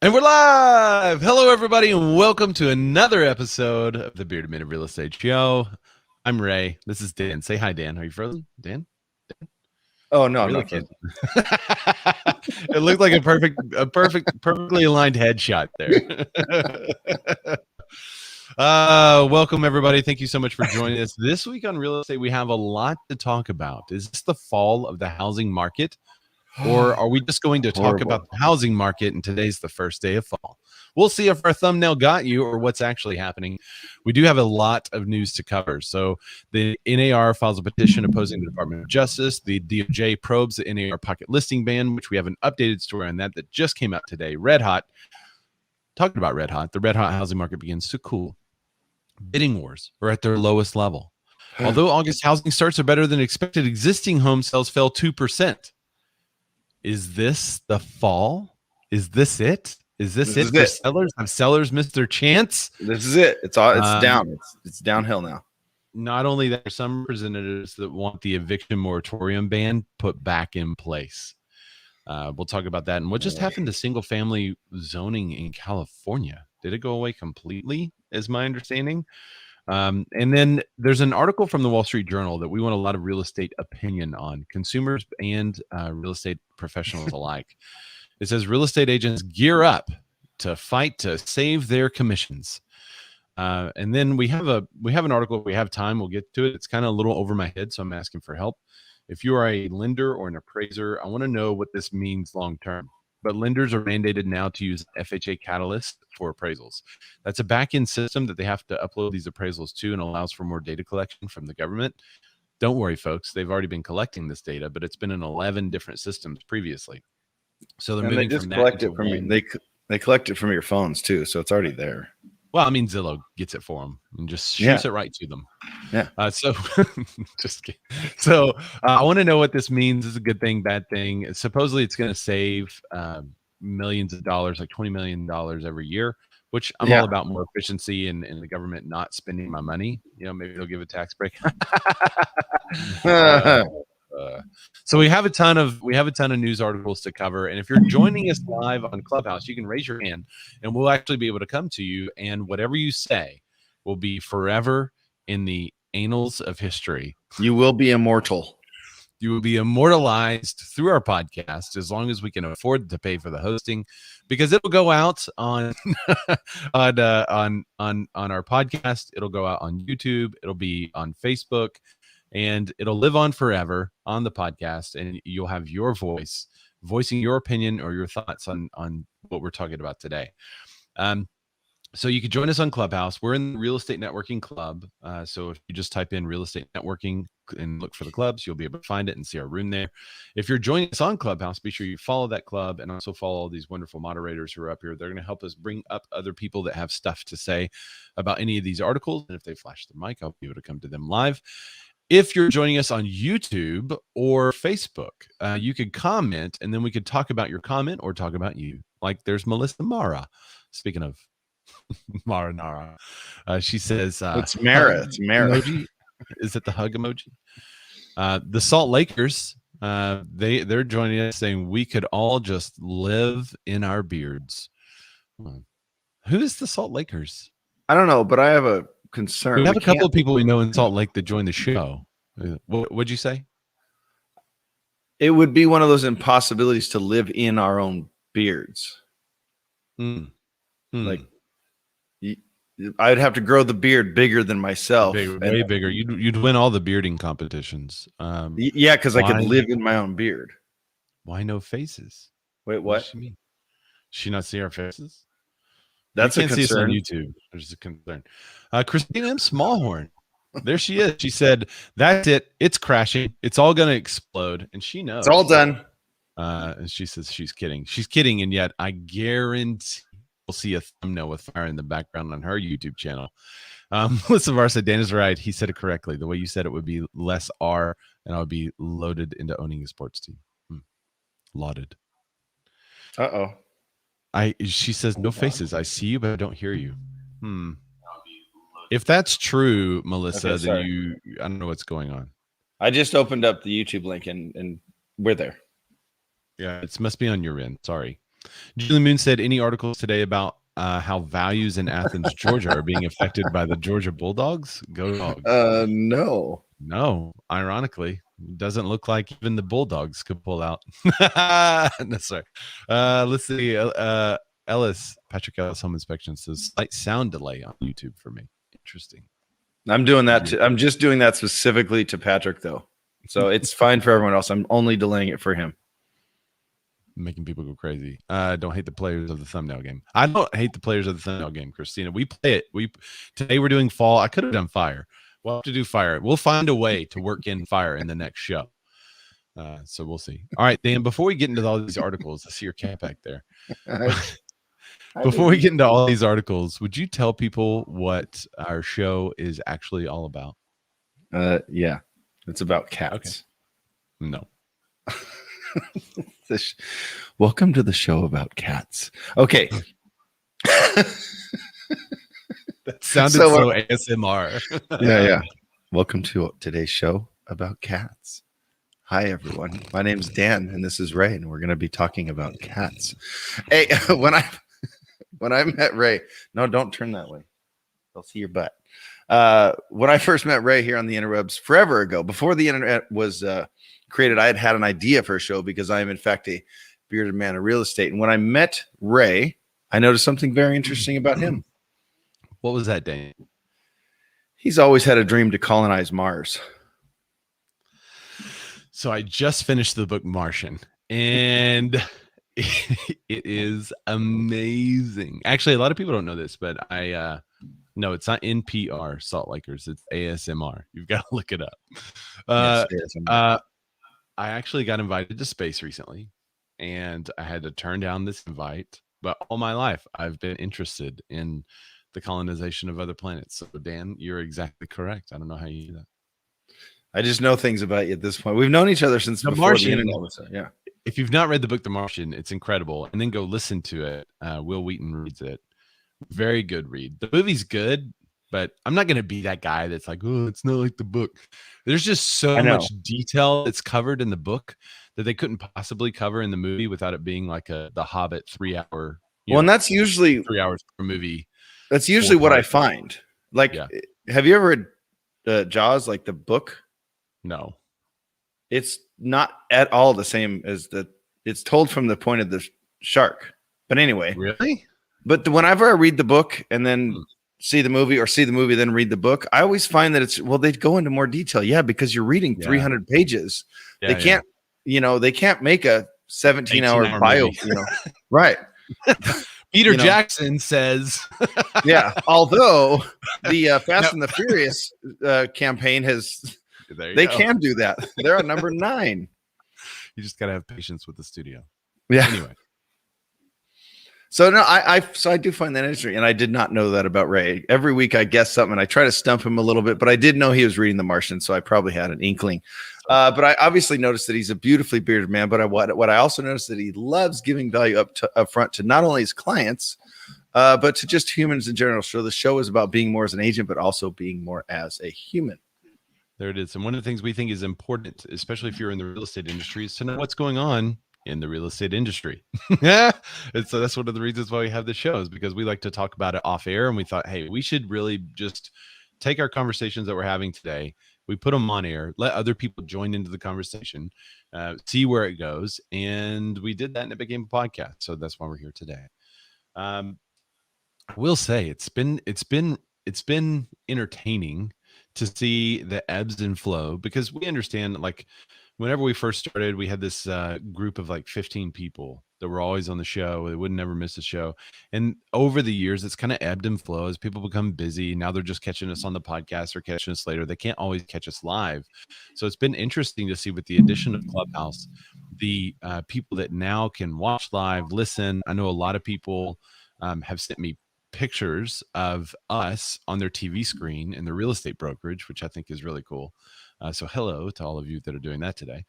And we're live! Hello, everybody, and welcome to another episode of the Bearded Minute Real Estate Show. I'm Ray. This is Dan. Say hi, Dan. Are you frozen? Dan? Oh, no, I'm really not frozen. It looked like a perfectly aligned headshot there. Welcome, everybody. Thank you so much for joining us. This week on Real Estate, we have a lot to talk about. Is this the fall of the housing market? Or are we just going to talk about the housing market and today's the first day of fall? We'll see if our thumbnail got you or what's actually happening. We do have a lot of news to cover. So the NAR files a petition opposing the Department of Justice. The DOJ probes the NAR pocket listing ban, which we have an updated story on that just came out today. Red hot. Talking about red hot, the red hot housing market begins to cool. Bidding wars are at their lowest level. Although August housing starts are better than expected, existing home sales fell 2%. Is this the fall? Is this it? Is this it for sellers? Have sellers missed their chance? This is it. It's down. It's downhill now. Not only that, there are some representatives that want the eviction moratorium ban put back in place. We'll talk about that. And what just happened to single family zoning in California? Did it go away completely, is my understanding? And then there's an article from the Wall Street Journal that we want a lot of real estate opinion on, consumers and real estate professionals alike. It says real estate agents gear up to fight to save their commissions. And then we have an article. If we have time, we'll get to it. It's kind of a little over my head, so I'm asking for help. If you are a lender or an appraiser, I want to know what this means long term. But lenders are mandated now to use FHA Catalyst for appraisals. That's a back-end system that they have to upload these appraisals to and allows for more data collection from the government. Don't worry, folks. They've already been collecting this data, but it's been in 11 different systems previously. So they're moving from that. They collect it from your phones too, so it's already there. Well, I mean, Zillow gets it for them and just shoots it right to them. Yeah. So just kidding. So I want to know what this means. Is a good thing, bad thing? Supposedly it's going to save millions of dollars, like $20 million every year, which I'm all about more efficiency and the government not spending my money. You know, maybe they'll give a tax break. So we have a ton of news articles to cover, and if you're joining us live on Clubhouse, you can raise your hand, and we'll actually be able to come to you, and whatever you say will be forever in the annals of history. You will be immortal. You will be immortalized through our podcast as long as we can afford to pay for the hosting, because it'll go out on on our podcast. It'll go out on YouTube. It'll be on Facebook. And it'll live on forever on the podcast, and you'll have your voice voicing your opinion or your thoughts on what we're talking about today. So you can join us on Clubhouse. We're in the Real Estate Networking Club. So if you just type in Real Estate Networking and look for the clubs, you'll be able to find it and see our room there. If you're joining us on Clubhouse, be sure you follow that club and also follow all these wonderful moderators who are up here. They're going to help us bring up other people that have stuff to say about any of these articles. And if they flash their mic, I'll be able to come to them live. If you're joining us on YouTube or Facebook, you could comment, and then we could talk about your comment or talk about you. Like there's Melissa Mara. Speaking of Mara Nara, she says, it's Mara. It's Mara. Emoji. Is it the hug emoji? The Salt Lakers, they're joining us saying we could all just live in our beards. Who is the Salt Lakers? I don't know, but I have a concern. We have a couple of people we know in Salt Lake that joined the show. What'd you say? It would be one of those impossibilities to live in our own beards. Like I'd have to grow the beard bigger than myself. Way bigger. You'd win all the bearding competitions. Yeah, because I could live in my own beard. Why no faces? Wait, what? What does she mean? She not see our faces? That's a concern. See us on YouTube. There's a concern. Christina M. Smallhorn. There she is. She said, "That's it. It's crashing. It's all going to explode." And she knows. It's all done. And she says she's kidding. She's kidding. And yet I guarantee we'll see a thumbnail with fire in the background on her YouTube channel. Melissa Var said, Dan is right. He said it correctly. The way you said it would be less R, and I would be loaded into owning a sports team. Lauded. Uh-oh. She says, no faces. I see you, but I don't hear you. If that's true, Melissa, then I don't know what's going on. I just opened up the YouTube link and we're there. Yeah, it must be on your end. Sorry. Julie Moon said, any articles today about how values in Athens, Georgia are being affected by the Georgia Bulldogs? Go Dogs. No. No, ironically, doesn't look like even the Bulldogs could pull out. No, sorry. Let's see. Patrick Ellis Home Inspection says slight sound delay on YouTube for me. Interesting. I'm doing that. I'm just doing that specifically to Patrick, though. So it's fine for everyone else. I'm only delaying it for him. Making people go crazy. Don't hate the players of the thumbnail game. I don't hate the players of the thumbnail game, Christina. We play it. Today we're doing fall. I could have done fire. We'll have to do fire. We'll find a way to work in fire in the next show. So we'll see. All right, Dan, before we get into all these articles, I see your cat back there. Before we get into all these articles, would you tell people what our show is actually all about? Yeah, it's about cats. Okay. No. Welcome to the show about cats. Okay. That sounded so ASMR. Yeah. Welcome to today's show about cats. Hi, everyone. My name's Dan, and this is Ray, and we're going to be talking about cats. Hey, when I met Ray, no, don't turn that way. They'll see your butt. When I first met Ray here on the interwebs forever ago, before the internet was created, I had an idea for a show because I am, in fact, a bearded man of real estate. And when I met Ray, I noticed something very interesting about him. What was that, Dan? He's always had a dream to colonize Mars. So I just finished the book Martian, and it is amazing. Actually, a lot of people don't know this, but no, it's not NPR, Salt Lakers. It's ASMR. You've got to look it up. I actually got invited to space recently, and I had to turn down this invite. But all my life, I've been interested in the colonization of other planets. So, Dan, you're exactly correct. I don't know how you do that. I just know things about you at this point. We've known each other since The before Martian. the internet was. Yeah. If you've not read the book The Martian, it's incredible. And then go listen to it. Will Wheaton reads it. Very good read. The movie's good, but I'm not going to be that guy that's like, oh, it's not like the book. There's just so much detail that's covered in the book that they couldn't possibly cover in the movie without it being like the Hobbit 3 hour. Well, and that's usually 3 hours per movie. That's usually what I find. Like, have you ever read Jaws, like the book? No. It's not at all the same as it's told from the point of the shark. But anyway. Really? But whenever I read the book and then see the movie, or see the movie, then read the book, I always find that they go into more detail. Yeah, because you're reading 300 pages. They can't, they can't make a 17-hour bio, right. Peter Jackson says, yeah. Although the Fast and the Furious campaign can do that. They're at number 9. You just gotta have patience with the studio. Yeah. Anyway. So no, I do find that interesting, and I did not know that about Ray. Every week I guess something, and I try to stump him a little bit, but I did know he was reading The Martian, so I probably had an inkling. But I obviously noticed that he's a beautifully bearded man. But what I also noticed that he loves giving value up front to not only his clients, but to just humans in general. So the show is about being more as an agent, but also being more as a human. There it is. And one of the things we think is important, especially if you're in the real estate industry, is to know what's going on in the real estate industry. And so that's one of the reasons why we have this show, is because we like to talk about it off air. And we thought, hey, we should really just take our conversations that we're having today. We put them on air, let other people join into the conversation, see where it goes. And we did that, and it became a podcast. So that's why we're here today. I will say it's been entertaining to see the ebbs and flow, because we understand, like, whenever we first started, we had this group of like 15 people that were always on the show. They would never miss a show. And over the years, it's kind of ebbed and flowed as people become busy. Now they're just catching us on the podcast or catching us later. They can't always catch us live. So it's been interesting to see, with the addition of Clubhouse, the people that now can watch live, listen. I know a lot of people have sent me pictures of us on their TV screen in the real estate brokerage, which I think is really cool. So hello to all of you that are doing that today.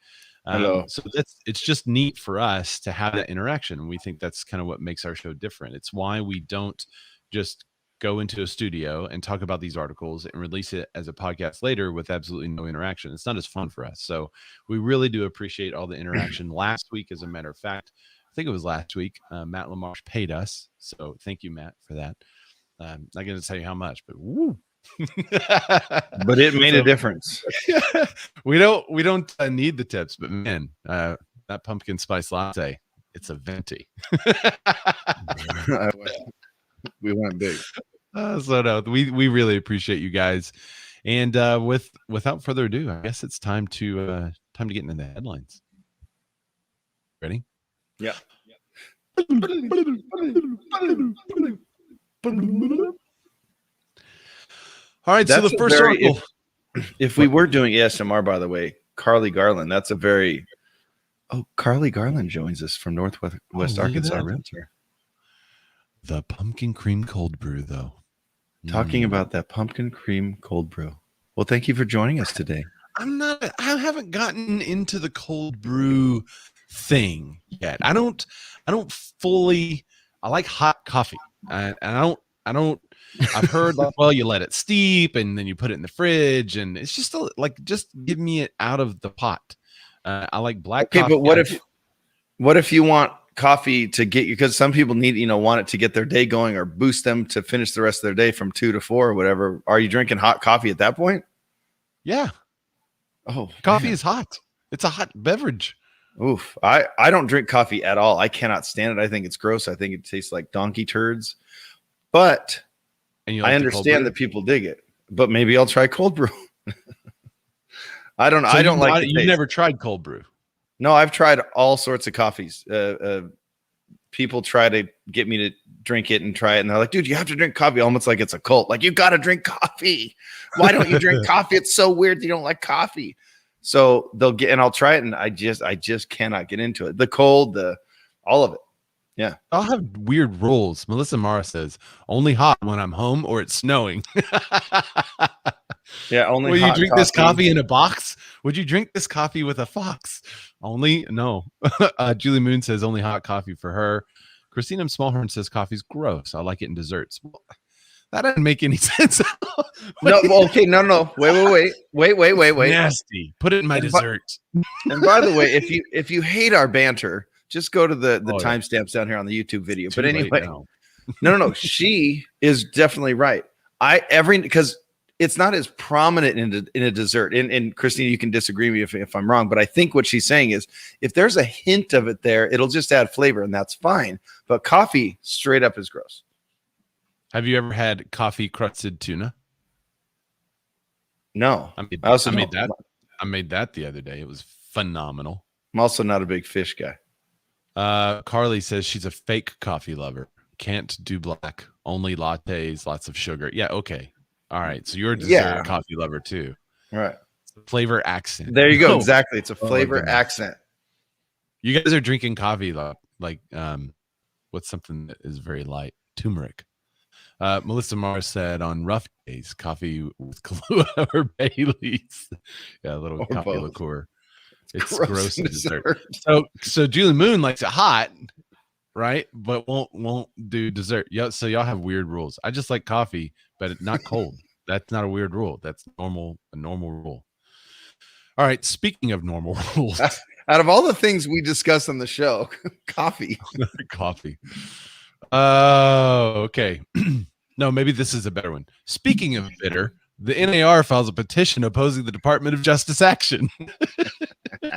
Hello. So it's just neat for us to have that interaction. And we think that's kind of what makes our show different. It's why we don't just go into a studio and talk about these articles and release it as a podcast later with absolutely no interaction. It's not as fun for us. So we really do appreciate all the interaction. Last week, as a matter of fact, think it was last week. Matt Lamarche paid us, so thank you, Matt, for that. Not going to tell you how much, but woo. But it made a difference. we don't need the tips, but man, that pumpkin spice latte, it's a venti. We went big. So no, we really appreciate you guys. And without further ado, I guess it's time to get into the headlines. Ready? Yeah. All right. So the first article. If we were doing ASMR, by the way, Carly Garland. That's a very. Oh, Carly Garland joins us from Northwest Arkansas Realtor. The pumpkin cream cold brew, though. Talking about that pumpkin cream cold brew. Well, thank you for joining us today. I haven't gotten into the cold brew thing yet. I don't fully. I like hot coffee, and I don't. I've heard like, well, you let it steep and then you put it in the fridge, and it's just just give me it out of the pot. I like black coffee. But what if you want coffee to get you, because some people want it to get their day going or boost them to finish the rest of their day from 2 to 4 or whatever. Are you drinking hot coffee at that point? Yeah. Oh, coffee man. is hot. It's a hot beverage. Oof. I don't drink coffee at all. I cannot stand it. I think it's gross. I think it tastes like donkey turds. But I understand that people dig it. But maybe I'll try cold brew. I don't know. So I don't like You've never tried cold brew? No, I've tried all sorts of coffees. People try to get me to drink it and try it, and they're like, dude, you have to drink coffee, almost like it's a cult. Like, you got to drink coffee. Why don't you drink coffee? It's so weird that you don't like coffee. So I'll try it, and I just cannot get into it. The cold, all of it. Yeah. I'll have weird rules. Melissa Mara says only hot when I'm home or it's snowing. Yeah, only. Will you drink this coffee in a box? Would you drink this coffee with a fox? Only no. Julie Moon says only hot coffee for her. Christina Smallhorn says coffee's gross. I like it in desserts. Well, that doesn't make any sense. No, okay, no. Wait. Nasty. Put it in my dessert. And by the way, if you hate our banter, just go to the timestamps down here on the YouTube video. But anyway, no. She is definitely right. Because it's not as prominent in a dessert. And Christina, you can disagree with me if I'm wrong, but I think what she's saying is if there's a hint of it there, it'll just add flavor, and that's fine. But coffee straight up is gross. Have you ever had coffee crusted tuna? No. I made that the other day. It was phenomenal. I'm also not a big fish guy. Carly says she's a fake coffee lover. Can't do black. Only lattes, lots of sugar. Yeah, okay. All right. So you're a dessert coffee lover too. All right. Flavor accent. There you go. Exactly. It's a flavor accent. You guys are drinking coffee like what's something that is very light? Turmeric. Melissa Mars said on rough days, coffee with Kahlua or Bailey's. Yeah, a little coffee liqueur. It's gross in dessert. So Julie Moon likes it hot, right? But won't do dessert. Yeah, so y'all have weird rules. I just like coffee, but not cold. That's not a weird rule. That's a normal rule. All right. Speaking of normal rules, out of all the things we discuss on the show, coffee. Coffee. Oh, okay. No, maybe this is a better one. Speaking of bitter, the NAR files a petition opposing the Department of Justice action. All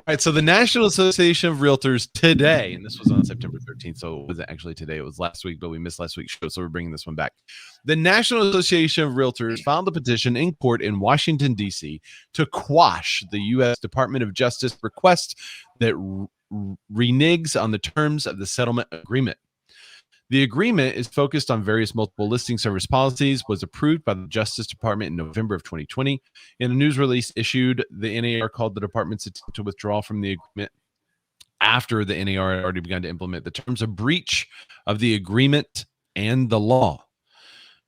right, so the National Association of Realtors today, and this was on September 13th, so it wasn't actually today, it was last week, but we missed last week's show, so we're bringing this one back. The National Association of Realtors filed a petition in court in Washington, D.C. to quash the U.S. Department of Justice request that reneges on the terms of the settlement agreement. The agreement is focused on various multiple listing service policies, was approved by the Justice Department in November of 2020. In a news release issued, the NAR called the department's attempt to withdraw from the agreement after the NAR had already begun to implement the terms a breach of the agreement and the law.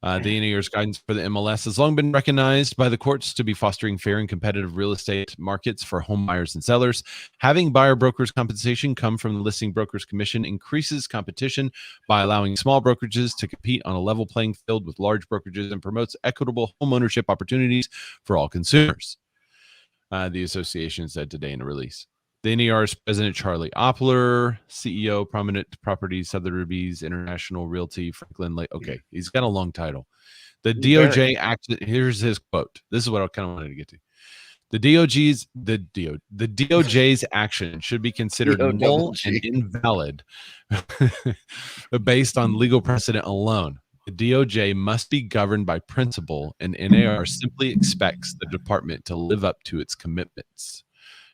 The NAR's guidance for the MLS has long been recognized by the courts to be fostering fair and competitive real estate markets for home buyers and sellers. Having buyer brokers' compensation come from the Listing Brokers Commission increases competition by allowing small brokerages to compete on a level playing field with large brokerages and promotes equitable home ownership opportunities for all consumers. The association said today in a release. The NAR's president, Charlie Oppler, CEO, Prominent Properties, Sotheby's International Realty, Franklin Lake. Okay, he's got a long title. The DOJ action. Here's his quote. This is what I kind of wanted to get to. The DOJ's action should be considered null and invalid based on legal precedent alone. The DOJ must be governed by principle, and NAR simply expects the department to live up to its commitments.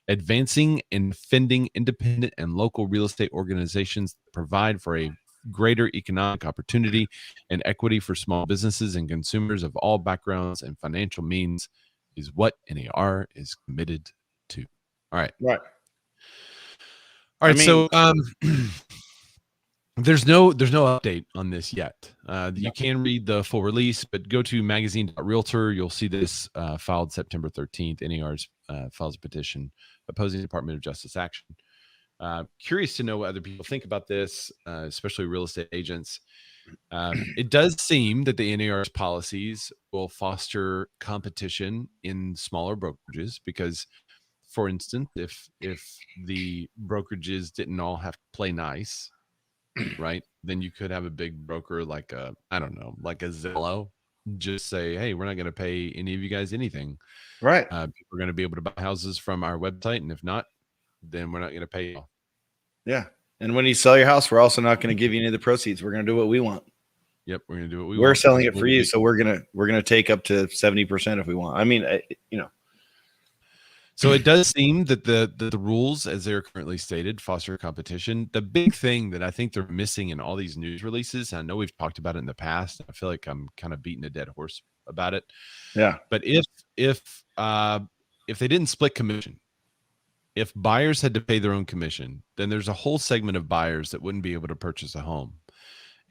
Advancing and defending independent and local real estate organizations that provide for a greater economic opportunity and equity for small businesses and consumers of all backgrounds and financial means is what NAR is committed to. All right. Right. All right. So there's no update on this yet. You can read the full release, but go to magazine.realtor. You'll see this filed September 13th. NAR's files a petition opposing Department of Justice action. Curious to know what other people think about this, especially real estate agents. It does seem that the NAR's policies will foster competition in smaller brokerages because, for instance, if the brokerages didn't all have to play nice, right, then you could have a big broker like a Zillow just say, hey, we're not going to pay any of you guys anything. Right. We're going to be able to buy houses from our website, and if not, then we're not going to pay you. Yeah. And when you sell your house, we're also not going to give you any of the proceeds. We're going to do what we want. Yep, we're going to do what we want. We're selling it for you, so we're going to take up to 70% if we want. I mean, So it does seem that the rules, as they're currently stated, foster competition. The big thing that I think they're missing in all these news releases, I know we've talked about it in the past. I feel like I'm kind of beating a dead horse about it. Yeah. But if they didn't split commission, if buyers had to pay their own commission, then there's a whole segment of buyers that wouldn't be able to purchase a home.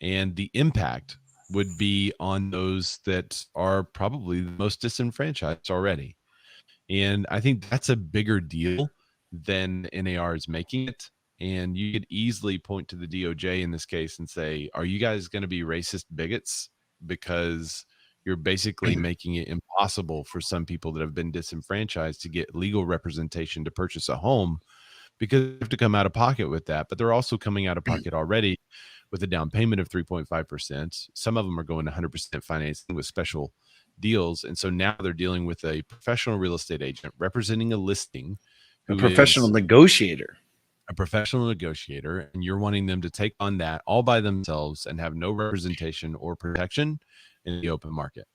And the impact would be on those that are probably the most disenfranchised already. And I think that's a bigger deal than NAR is making it. And you could easily point to the DOJ in this case and say, are you guys going to be racist bigots? Because you're basically making it impossible for some people that have been disenfranchised to get legal representation to purchase a home because they have to come out of pocket with that. But they're also coming out of pocket already with a down payment of 3.5%. Some of them are going 100% financing with special deals. And so now they're dealing with a professional real estate agent representing a listing. A professional negotiator. A professional negotiator. And you're wanting them to take on that all by themselves and have no representation or protection in the open market.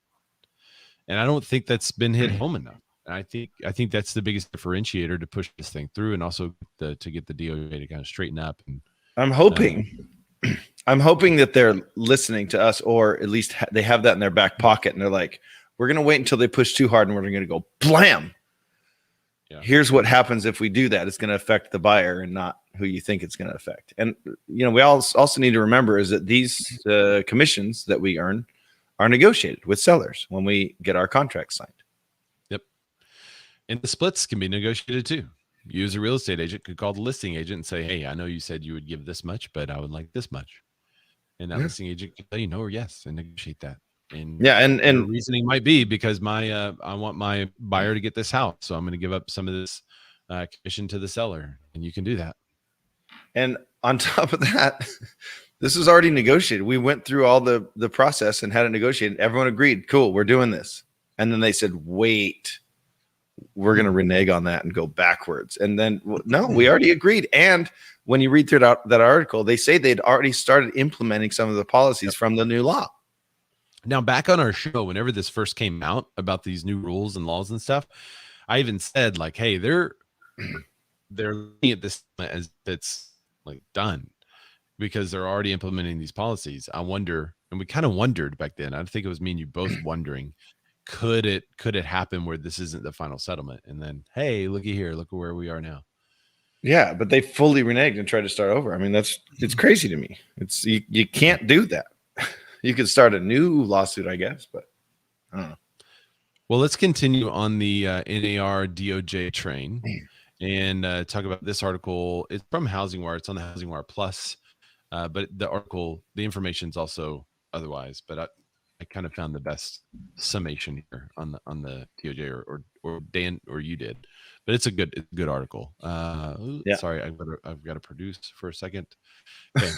And I don't think that's been hit home enough. And I think that's the biggest differentiator to push this thing through, and also to get the DOJ to kind of straighten up. And I'm hoping that they're listening to us, or at least they have that in their back pocket, and they're like, we're going to wait until they push too hard, and we're going to go blam. Yeah. Here's what happens if we do that. It's going to affect the buyer and not who you think it's going to affect. And we also need to remember is that these commissions that we earn are negotiated with sellers when we get our contract signed. Yep. And the splits can be negotiated too. You as a real estate agent could call the listing agent and say, hey, I know you said you would give this much, but I would like this much. And that listing agent can tell you no or yes and negotiate that. And the reasoning might be because I want my buyer to get this house, so I'm going to give up some of this commission to the seller, and you can do that. And on top of that, this is already negotiated. We went through all the process and had it negotiated. Everyone agreed, cool, we're doing this. And then they said, wait, we're going to renege on that and go backwards. And then, no, we already agreed. And when you read through that article, they say they'd already started implementing some of the policies from the new law. Now, back on our show, whenever this first came out about these new rules and laws and stuff, I even said, like, hey, they're looking at this as it's like done because they're already implementing these policies. I wonder, and we kind of wondered back then, I think it was me and you both wondering, could it happen where this isn't the final settlement? And then, hey, looky here, look at where we are now. Yeah, but they fully reneged and tried to start over. I mean, it's crazy to me. It's you can't do that. You could start a new lawsuit, I guess, but I don't know. Well, let's continue on the NAR DOJ train and talk about this article. It's from Housing Wire. It's on the Housing Wire Plus, but the article, the information is also otherwise. But I kind of found the best summation here on the DOJ, or Dan, or you did. but it's a good article. Yeah. Sorry, I've got to produce for a second. Okay.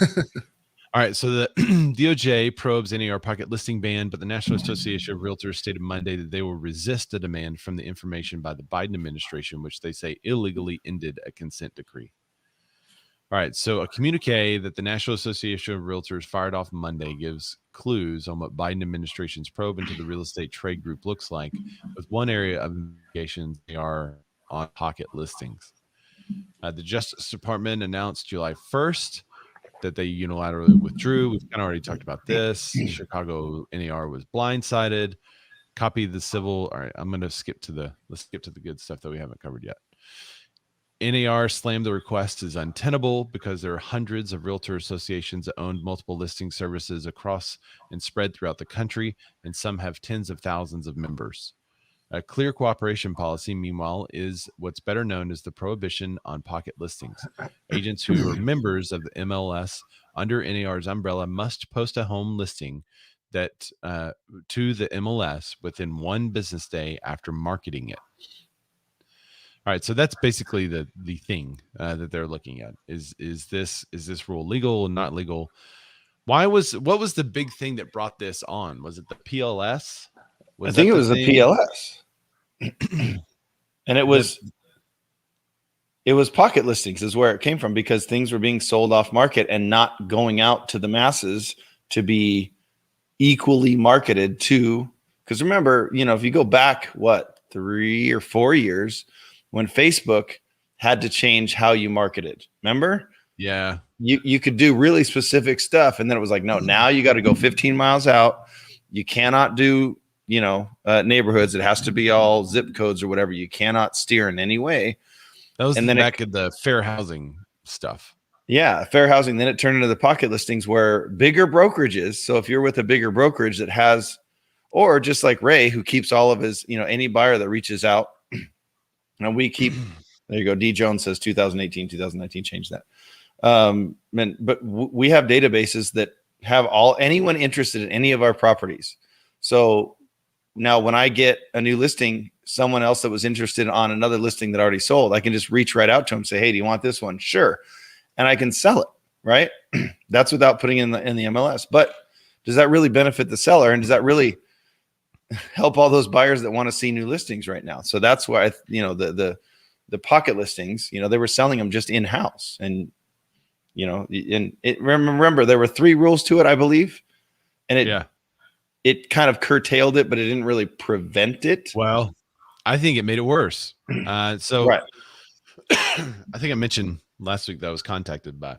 All right, so the DOJ probes NAR pocket listing ban, but the National Association of Realtors stated Monday that they will resist a demand from the information by the Biden administration, which they say illegally ended a consent decree. All right, so a communique that the National Association of Realtors fired off Monday gives clues on what Biden administration's probe into the real estate trade group looks like, with one area of investigations they are on pocket listings. The Justice Department announced July 1st that they unilaterally withdrew. We've kind of already talked about this. Chicago NAR was blindsided. Copy the civil. All right, I'm going to let's skip to the good stuff that we haven't covered yet. NAR slammed the request as untenable because there are hundreds of realtor associations that own multiple listing services across and spread throughout the country, and some have tens of thousands of members. A clear cooperation policy, meanwhile, is what's better known as the prohibition on pocket listings. Agents who are members of the MLS under NAR's umbrella must post a home listing that to the MLS within one business day after marketing it. All right, so that's basically the thing that they're looking at. Is this rule legal or not legal? What was the big thing that brought this on? Was it the PLS? I think it was the PLS. And it was pocket listings is where it came from, because things were being sold off market and not going out to the masses to be equally marketed to. Because remember, if you go back 3 or 4 years, when Facebook had to change how you marketed, remember? Yeah, you could do really specific stuff, and then it was like, no, now you got to go 15 miles out. You cannot do neighborhoods. It has to be all zip codes or whatever. You cannot steer in any way. That was back of the fair housing stuff. Yeah, fair housing. Then it turned into the pocket listings where bigger brokerages. So if you're with a bigger brokerage that has, or just like Ray, who keeps all of his, any buyer that reaches out, and we keep, there you go. D Jones says 2018, 2019, change that. But we have databases that have anyone interested in any of our properties. So now when I get a new listing, someone else that was interested on another listing that already sold, I can just reach right out to them and say, hey, do you want this one? Sure. And I can sell it, right? That's without putting in the MLS. But does that really benefit the seller? And does that really help all those buyers that want to see new listings right now? So that's why, the pocket listings, they were selling them just in-house. And, remember, there were 3 rules to it, I believe. And it kind of curtailed it, but it didn't really prevent it. Well, I think it made it worse. So right. I think I mentioned last week that I was contacted by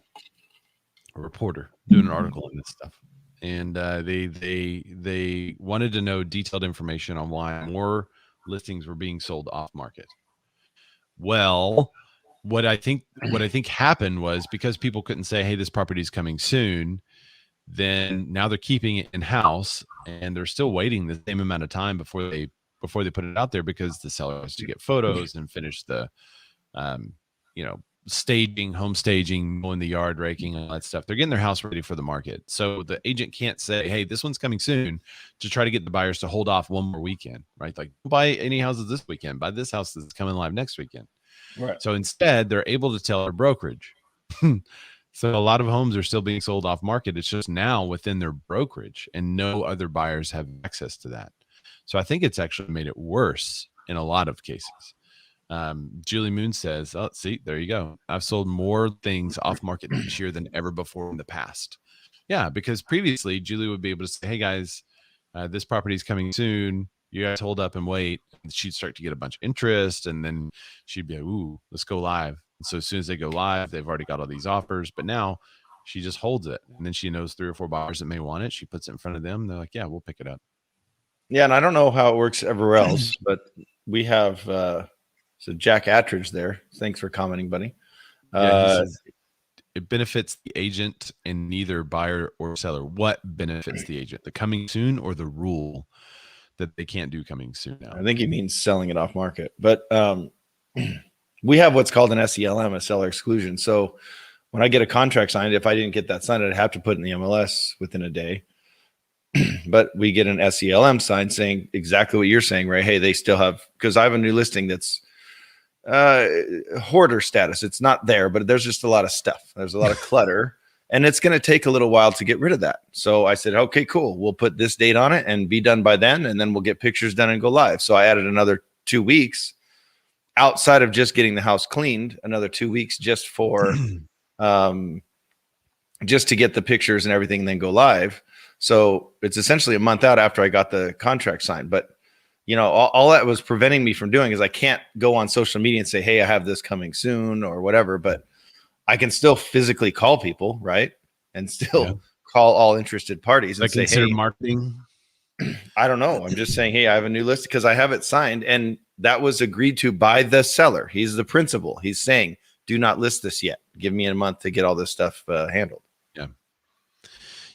a reporter doing an article on this stuff. And they wanted to know detailed information on why more listings were being sold off market. Well, what I think happened was, because people couldn't say, hey, this property is coming soon, then now they're keeping it in house, and they're still waiting the same amount of time before they put it out there, because the seller has to get photos and finish the staging, home staging, mowing the yard, raking, all that stuff. They're getting their house ready for the market. So the agent can't say, hey, this one's coming soon, to try to get the buyers to hold off one more weekend, right? Like, buy any houses this weekend, buy this house that's coming live next weekend. Right. So instead, they're able to tell their brokerage. So a lot of homes are still being sold off market. It's just now within their brokerage, and no other buyers have access to that. So I think it's actually made it worse in a lot of cases. Julie Moon says, oh, see, there you go. I've sold more things off market this year than ever before in the past. Yeah, because previously Julie would be able to say, hey guys, this property is coming soon. You guys hold up and wait. And she'd start to get a bunch of interest, and then she'd be like, ooh, let's go live. And so as soon as they go live, they've already got all these offers, but now she just holds it. And then she knows 3 or 4 buyers that may want it. She puts it in front of them. They're like, yeah, we'll pick it up. Yeah. And I don't know how it works everywhere else, but we have, so Jack Attridge there. Thanks for commenting, buddy. It benefits the agent and neither buyer or seller. What benefits the agent? The coming soon, or the rule that they can't do coming soon now? I think he means selling it off market. But we have what's called an SELM, a seller exclusion. So when I get a contract signed, if I didn't get that signed, I'd have to put it in the MLS within a day. But we get an SELM signed saying exactly what you're saying, right? Hey, they still have, because I have a new listing that's hoarder status. It's not there, but there's just a lot of stuff. There's a lot of clutter, and it's going to take a little while to get rid of that. So I said, okay, cool. We'll put this date on it and be done by then, and then we'll get pictures done and go live. So I added another 2 weeks outside of just getting the house cleaned, another 2 weeks just for just to get the pictures and everything and then go live. So it's essentially a month out after I got the contract signed. But you know, all that was preventing me from doing is I can't go on social media and say, hey, I have this coming soon or whatever, but I can still physically call people, right? And still call all interested parties and say, hey, marketing. I don't know. I'm just saying, hey, I have a new list because I have it signed. And that was agreed to by the seller. He's the principal. He's saying, do not list this yet. Give me a month to get all this stuff handled.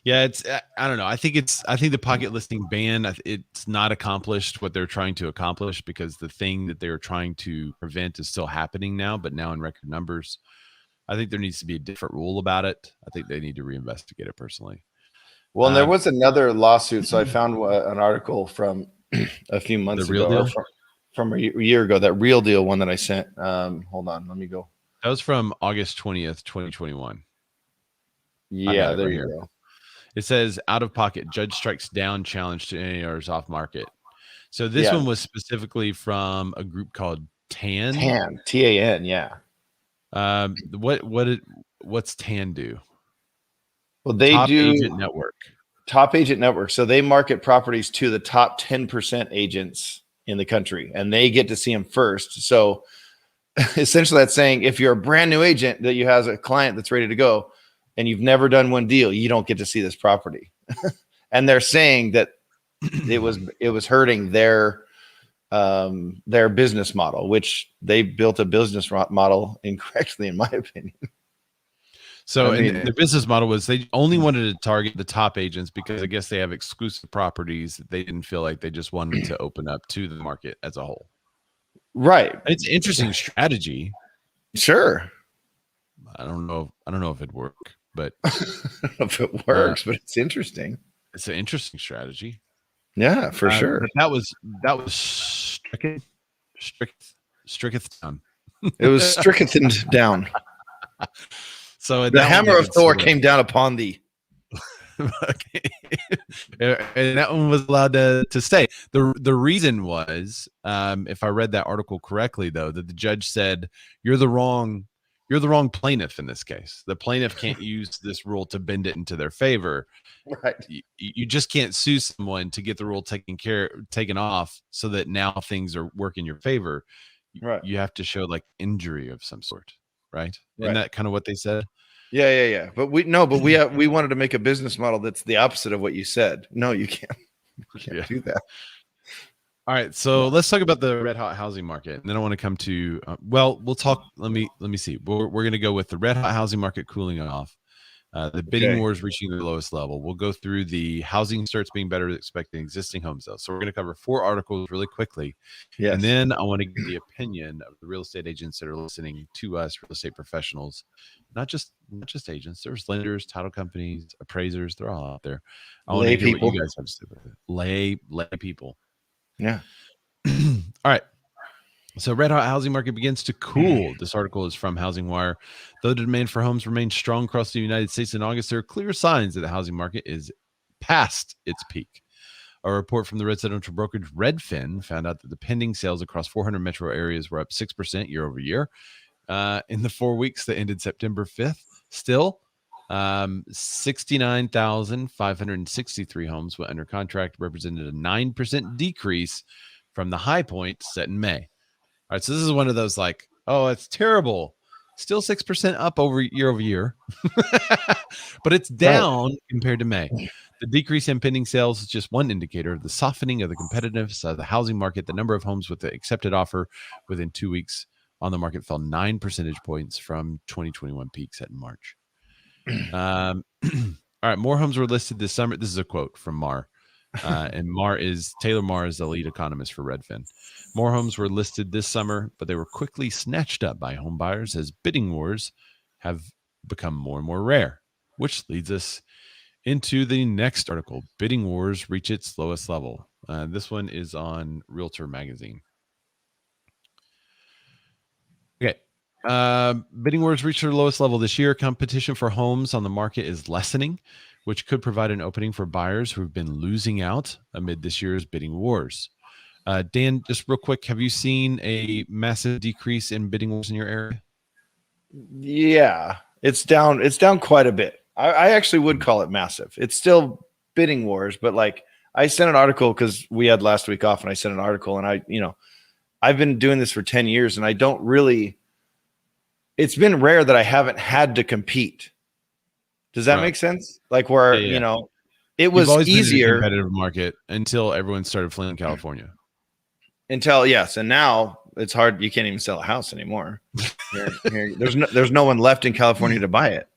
Yeah, it's I don't know. I think the pocket listing ban, it's not accomplished what they're trying to accomplish, because the thing that they're trying to prevent is still happening now, but now in record numbers. I think there needs to be a different rule about it. I think they need to reinvestigate it personally. Well, and there was another lawsuit. So I found an article from a few months ago, from a year ago, that Real Deal one that I sent. Hold on, let me go. That was from August 20th, 2021. Yeah, there you go. It says, out of pocket, judge strikes down challenge to NAR's off market. So this one was specifically from a group called TAN. TAN, TAN, yeah. What's TAN do? Well, they Top do Agent Network. Top Agent Network. So they market properties to the top 10% agents in the country, and they get to see them first. So essentially that's saying if you're a brand new agent that you have a client that's ready to go, and you've never done one deal, you don't get to see this property. And they're saying that it was hurting their business model, which they built a business model incorrectly, in my opinion. So the business model was they only wanted to target the top agents because I guess they have exclusive properties that they didn't feel like they just wanted to open up to the market as a whole. Right. It's an interesting strategy. Sure. I don't know if it'd work. But I don't know if it works, but it's interesting. It's an interesting strategy. Yeah, for sure. But that was stricken down. It was stricken down. So the hammer of Thor came down upon thee. Okay. And that one was allowed to stay. The reason was, if I read that article correctly, though, that the judge said you're the wrong plaintiff in this case. The plaintiff can't use this rule to bend it into their favor. Right. You just can't sue someone to get the rule taken off so that now things are work in your favor. Right. You have to show like injury of some sort. Right. Isn't that kind of what they said? Yeah. But we wanted to make a business model that's the opposite of what you said. No, you can't. You can't do that. All right, so let's talk about the red hot housing market, and then I want to come to we'll talk. Let me see. We're going to go with the red hot housing market cooling off, the bidding wars reaching the lowest level. We'll go through the housing starts being better than expected, existing home sales. So we're going to cover 4 articles really quickly, and then I want to get the opinion of the real estate agents that are listening to us, real estate professionals, not just agents. There's lenders, title companies, appraisers. They're all out there. I want to hear what you guys have to say about it. Lay people. Yeah. All right. So red hot housing market begins to cool. This article is from Housing Wire. Though the demand for homes remains strong across the United States in August, there are clear signs that the housing market is past its peak. A report from the residential brokerage Redfin found out that the pending sales across 400 metro areas were up 6% year over year in the 4 weeks that ended September 5th. Still, 69,563 homes went under contract, represented a 9% decrease from the high point set in May. All right, so this is one of those like, oh, it's terrible. Still 6% up year over year, but it's down compared to May. The decrease in pending sales is just one indicator of the softening of the competitiveness of the housing market. The number of homes with the accepted offer within 2 weeks on the market fell 9 percentage points from 2021 peak set in March. All right, more homes were listed this summer. This is a quote from MAR, and Taylor Marr is the lead economist for Redfin. More homes were listed this summer, but they were quickly snatched up by home buyers as bidding wars have become more and more rare, which leads us into the next article. Bidding wars reach its lowest level. This one is on Realtor Magazine. Bidding wars reached their lowest level this year. Competition for homes on the market is lessening, which could provide an opening for buyers who have been losing out amid this year's bidding wars. Dan, just real quick, have you seen a massive decrease in bidding wars in your area? Yeah, it's down. It's down quite a bit. I actually would call it massive. It's still bidding wars, but like I sent an article because we had last week off, and I sent an article, and I've been doing this for 10 years, and I don't really. It's been rare that I haven't had to compete. Does that make sense? Like where it was easier. Been in a competitive market until everyone started fleeing California. Yes, and now it's hard. You can't even sell a house anymore. There's no one left in California to buy it.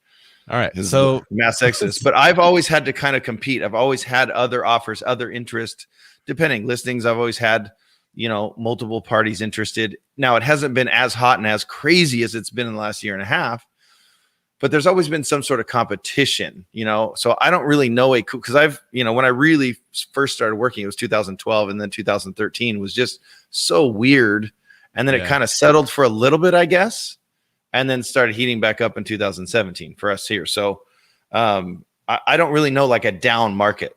All right, so mass exodus. But I've always had to kind of compete. I've always had other offers, other interest, depending listings. I've always had multiple parties interested. Now it hasn't been as hot and as crazy as it's been in the last year and a half, but there's always been some sort of competition. So I don't really know because I've when I really first started working, it was 2012, and then 2013 was just so weird. And then it kind of settled for a little bit, I guess, and then started heating back up in 2017 for us here. So I don't really know like a down market.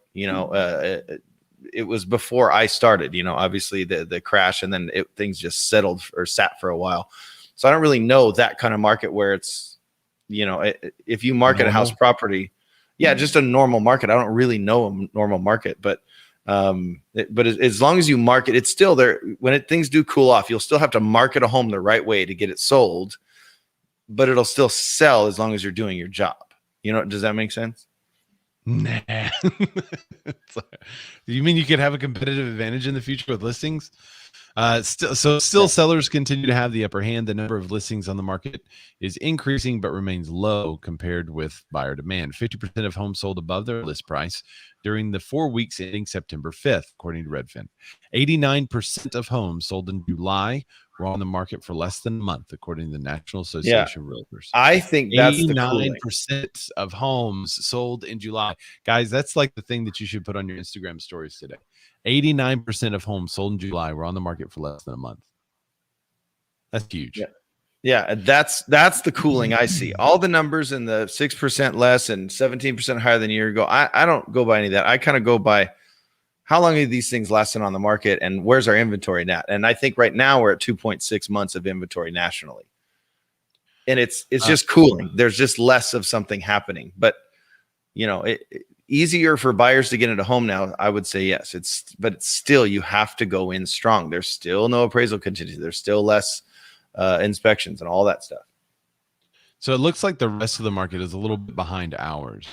It was before I started. Obviously the crash, and then things just settled or sat for a while. So I don't really know that kind of market where it's if you market a house property, just a normal market. I don't really know a normal market, but as long as you market, it's still there. When things do cool off, you'll still have to market a home the right way to get it sold, but it'll still sell as long as you're doing your job. Does that make sense? Nah. You mean you could have a competitive advantage in the future with listings? Still sellers continue to have the upper hand. The number of listings on the market is increasing, but remains low compared with buyer demand. 50% of homes sold above their list price during the 4 weeks ending September 5th, according to Redfin. 89% of homes sold in July were on the market for less than a month, according to the National Association of Realtors. I think that's 89% of homes sold in July. Guys, that's like the thing that you should put on your Instagram stories today. 89% of homes sold in July were on the market for less than a month. That's huge. Yeah, that's the cooling I see. All the numbers in the 6% less and 17% higher than a year ago. I don't go by any of that. I kind of go by how long are these things lasting on the market and where's our inventory at? And I think right now we're at 2.6 months of inventory nationally. And it's just cooling. There's just less of something happening. But easier for buyers to get into home now, I would say yes. But it's still, you have to go in strong. There's still no appraisal contingency. There's still less inspections and all that stuff. So it looks like the rest of the market is a little bit behind ours.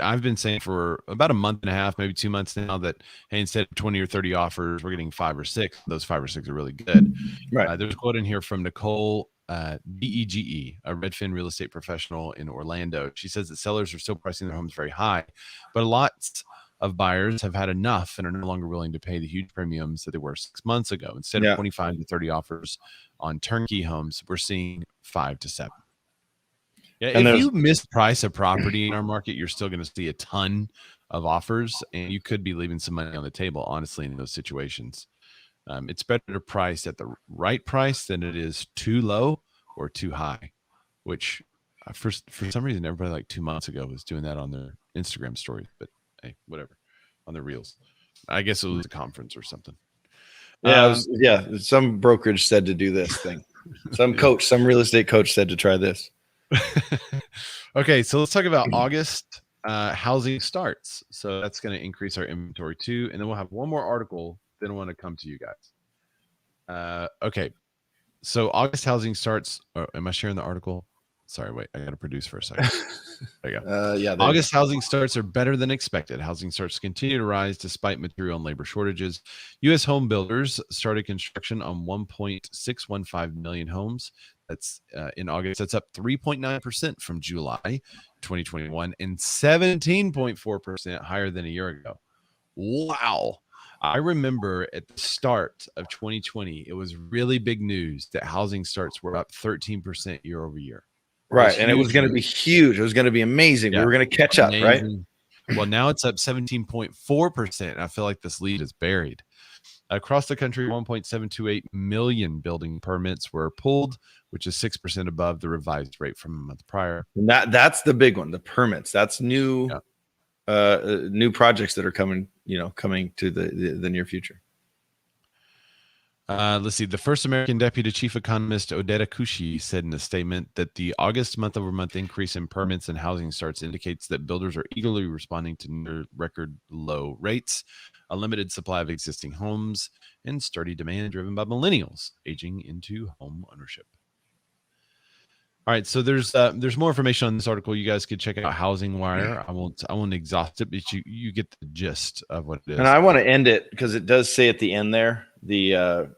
I've been saying for about a month and a half, maybe 2 months now, that hey, instead of 20 or 30 offers, we're getting 5 or 6. Those 5 or 6 are really good. Right. There's a quote in here from Nicole Dege, a Redfin real estate professional in Orlando. She says that sellers are still pricing their homes very high, but lots of buyers have had enough and are no longer willing to pay the huge premiums that they were 6 months ago. Instead of 25 to 30 offers on turnkey homes, we're seeing 5 to 7. Yeah, if you misprice a property in our market, you're still going to see a ton of offers, and you could be leaving some money on the table, honestly, in those situations. It's better to price at the right price than it is too low or too high, which for some reason, everybody like 2 months ago was doing that on their Instagram stories, but hey, whatever, on their reels. I guess it was a conference or something. Some brokerage said to do this thing. Some real estate coach said to try this. Okay, so let's talk about August housing starts. So that's going to increase our inventory too, and then we'll have one more article. Then I want to come to you guys. Okay, so August housing starts. Am I sharing the article? Sorry, wait, I got to produce for a second. There you go. August housing starts are better than expected. Housing starts continue to rise despite material and labor shortages. U.S. home builders started construction on 1.615 million homes. That's in August. That's up 3.9% from July 2021 and 17.4% higher than a year ago. Wow. I remember at the start of 2020, it was really big news that housing starts were up 13% year over year. Right. And it was going to be huge. It was going to be amazing. Yeah. We were going to catch up, right? Well, now it's up 17.4%. I feel like this lead is buried. Across the country, 1.728 million building permits were pulled, which is 6% above the revised rate from a month prior. And that's the big one, the permits. That's new, new projects that are coming to the near future. Let's see. The first American deputy chief economist, Odetta Kushi, said in a statement that the August month-over-month increase in permits and housing starts indicates that builders are eagerly responding to near record low rates, a limited supply of existing homes, and sturdy demand driven by millennials aging into home ownership. All right, so there's more information on this article. You guys could check out Housing Wire. I won't exhaust it, but you get the gist of what it is. And I want to end it because it does say at the end there, the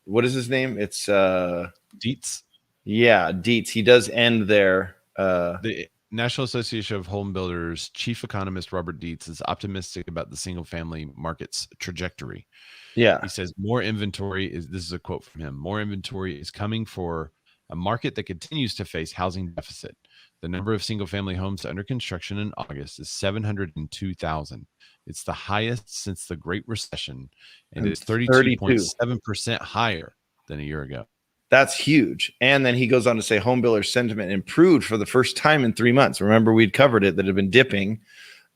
what is his name? It's Dietz. Yeah, Dietz. He does end there. The National Association of Home Builders chief economist Robert Dietz is optimistic about the single family market's trajectory. Yeah, he says more inventory is. This is a quote from him. More inventory is coming for a market that continues to face housing deficit. The number of single-family homes under construction in August is 702,000. It's the highest since the Great Recession, and it's 32.7% higher than a year ago. That's huge. And then he goes on to say home builder sentiment improved for the first time in 3 months. Remember, we'd covered it, that it had been dipping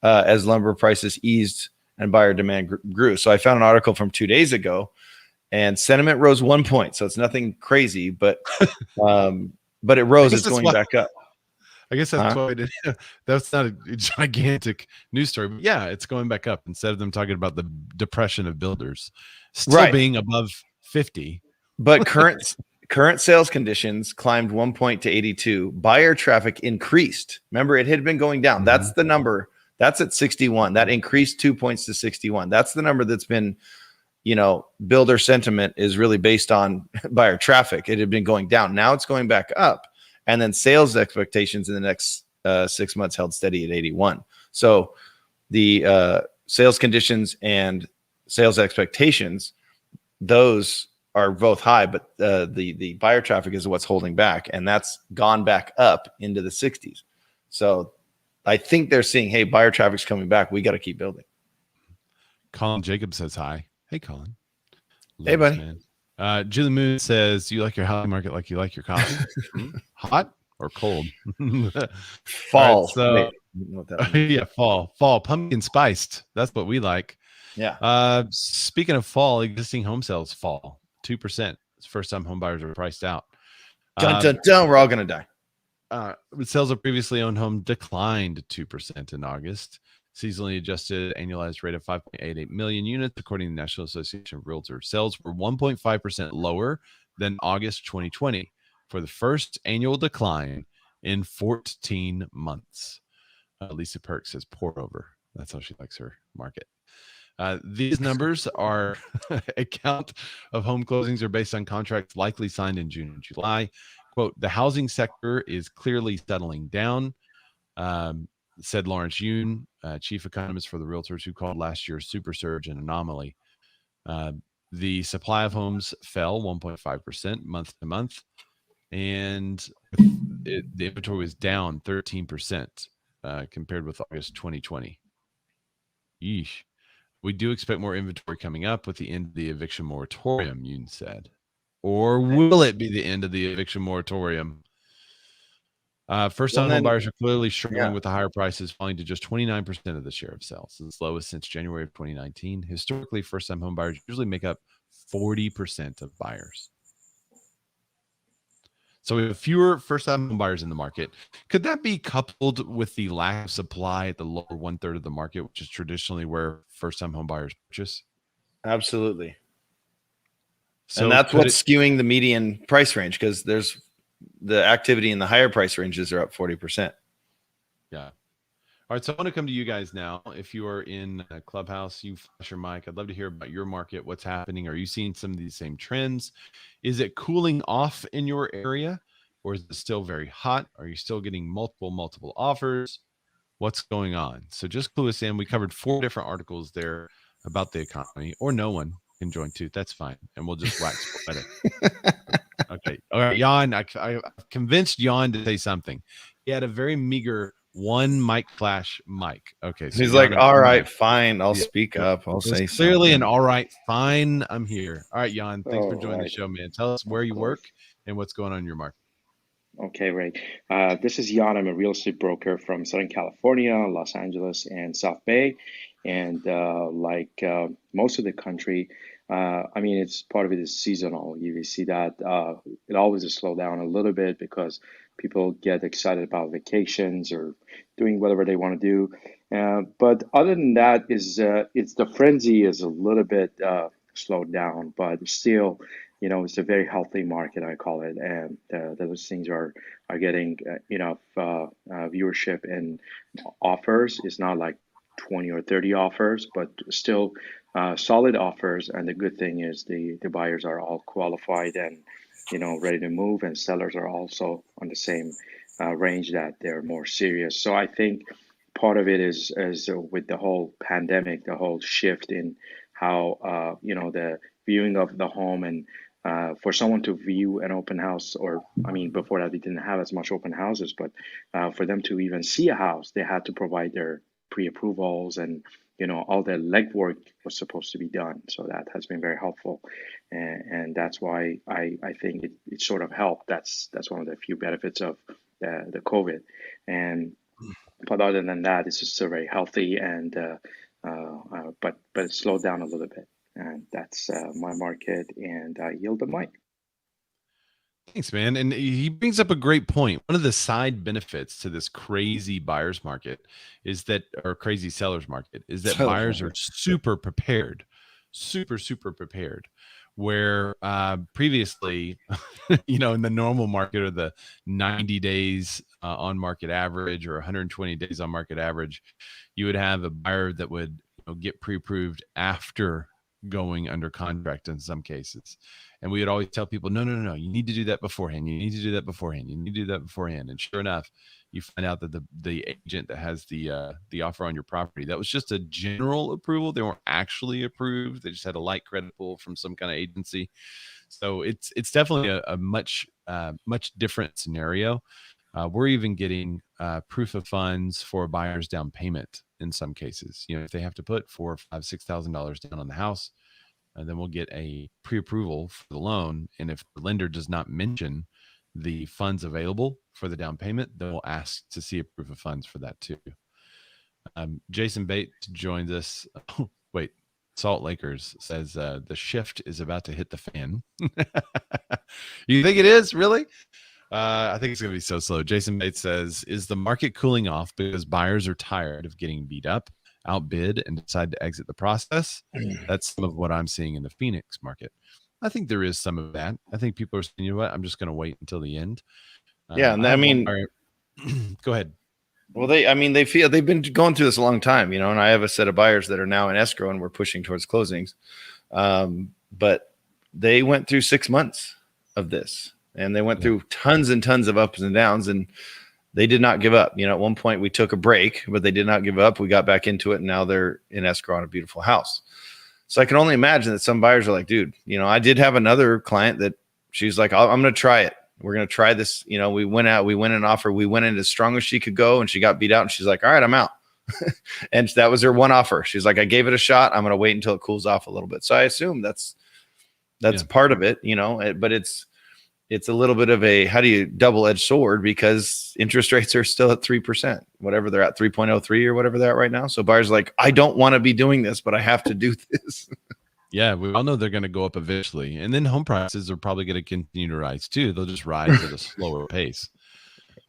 as lumber prices eased and buyer demand grew. So I found an article from 2 days ago, and sentiment rose 1 point. So it's nothing crazy, but it rose. It's going back up. I guess that's why that's not a gigantic news story, but yeah, it's going back up instead of them talking about the depression of builders still being above 50. But current sales conditions climbed 1 point to 82. Buyer traffic increased. Remember, it had been going down. That's the number. That's at 61. That increased 2 points to 61. That's the number that's been, builder sentiment is really based on buyer traffic. It had been going down. Now it's going back up. And then sales expectations in the next 6 months held steady at 81. So the sales conditions and sales expectations, those are both high, but the buyer traffic is what's holding back. And that's gone back up into the 60s. So I think they're seeing, hey, buyer traffic's coming back. We got to keep building. Colin Jacobs says hi. Hey, Colin. Hey, buddy. Man. Julie Moon says, you like your housing market like you like your coffee? Hot or cold? Fall. Right, so, fall. Pumpkin spiced. That's what we like. Yeah. Speaking of fall, existing home sales fall 2%. It's the first time home buyers are priced out. Dun, dun, dun, we're all going to die. Sales of previously owned home declined 2% in August. Seasonally adjusted annualized rate of 5.88 million units, according to the National Association of Realtors. Sales were 1.5% lower than August 2020 for the first annual decline in 14 months. Lisa Perk says pour over. That's how she likes her market. These numbers are a count of home closings are based on contracts likely signed in June and July. Quote, the housing sector is clearly settling down, said Lawrence Yoon, chief economist for the Realtors, who called last year's super surge an anomaly. The supply of homes fell 1.5% month to month, and the inventory was down 13% compared with August 2020. Yeesh. We do expect more inventory coming up with the end of the eviction moratorium, Yoon said. Or will it be the end of the eviction moratorium? First-time home buyers are clearly struggling with the higher prices, falling to just 29% of the share of sales. It's lowest since January of 2019. Historically, first-time home buyers usually make up 40% of buyers. So we have fewer first-time home buyers in the market. Could that be coupled with the lack of supply at the lower one-third of the market, which is traditionally where first-time home buyers purchase? Absolutely. So and that's what's skewing the median price range, because there's the activity in the higher price ranges are up 40%. Yeah. All right. So I want to come to you guys now. If you are in a Clubhouse, you flash your mic. I'd love to hear about your market. What's happening? Are you seeing some of these same trends? Is it cooling off in your area, or is it still very hot? Are you still getting multiple offers? What's going on? So just clue us in. We covered 4 different articles there about the economy, or no one can join too. That's fine. And we'll just wax poetic. Okay. All right. Jan, I convinced Jan to say something. He had a very meager one mic flash mic. Okay, so He's like, Jan, all right, fine, I'll speak yeah, up. I'll it was say clearly something. an all right, fine. I'm here. All right, Jan, thanks for Oh, joining the right. show, man. Tell us where Of you course. work and what's going on in your market. Okay, Ray. This is Jan. I'm a real estate broker from Southern California, Los Angeles, and South Bay. And like most of the country, I mean, it's part of it is seasonal. You see that it always is slow down a little bit because people get excited about vacations or doing whatever they want to do. But other than that, it's the frenzy is a little bit slowed down, but still, it's a very healthy market, I call it, and those things are getting enough viewership and offers. It's not like 20 or 30 offers, but still solid offers. And the good thing is the buyers are all qualified and ready to move, and sellers are also on the same range that they're more serious. So I think part of it is with the whole pandemic, the whole shift in how the viewing of the home and for someone to view an open house, or I mean, before that we didn't have as much open houses, but for them to even see a house, they had to provide their pre-approvals, and all the legwork was supposed to be done. So that has been very helpful, and that's why I think it sort of helped. That's one of the few benefits of the COVID, and but other than that, it's just still very healthy, and but it slowed down a little bit, and that's my market, and I yield the mic. Thanks, man. And he brings up a great point. One of the side benefits to this crazy buyer's market is that, or crazy seller's market, is that buyers are super prepared, super prepared. Where previously, in the normal market, or the 90 days on market average, or 120 days on market average, you would have a buyer that would get pre-approved after going under contract in some cases. And we would always tell people, no, you need to do that beforehand. You need to do that beforehand. You need to do that beforehand. And sure enough, you find out that the agent that has the offer on your property, that was just a general approval. They weren't actually approved. They just had a light credit pull from some kind of agency. So it's definitely a much different scenario. We're even getting proof of funds for a buyer's down payment in some cases. If they have to put $4,000, $5,000, $6,000 down on the house, and then we'll get a pre-approval for the loan. And if the lender does not mention the funds available for the down payment, then we'll ask to see a proof of funds for that too. Jason Bates joins us. Oh, wait, Salt Lakers says the shift is about to hit the fan. You think it is, really? I think it's going to be so slow. Jason Bates says, is the market cooling off because buyers are tired of getting beat up, outbid, and decide to exit the process? That's some of what I'm seeing in the Phoenix market. I think there is some of that. I think people are saying, you know what, I'm just going to wait until the end. Yeah, and I mean, go ahead. Well, they feel they've been going through this a long time, and I have a set of buyers that are now in escrow and we're pushing towards closings. But they went through 6 months of this, and they went through tons and tons of ups and downs, and they did not give up. At one point we took a break, but they did not give up. We got back into it, and now they're in escrow on a beautiful house. So I can only imagine that some buyers are like, dude, I did have another client that she's like, I'm going to try it. We're going to try this. We went in an offer. We went in as strong as she could go, and she got beat out, and she's like, all right, I'm out. And that was her one offer. She's like, I gave it a shot. I'm going to wait until it cools off a little bit. So I assume that's part of it, but it's a little bit of a, how do you double-edged sword, because interest rates are still at 3%, whatever they're at, 3.03 or whatever they're at right now. So buyers are like, I don't want to be doing this, but I have to do this. Yeah, we all know they're going to go up eventually, and then home prices are probably going to continue to rise too. They'll just rise at a slower pace.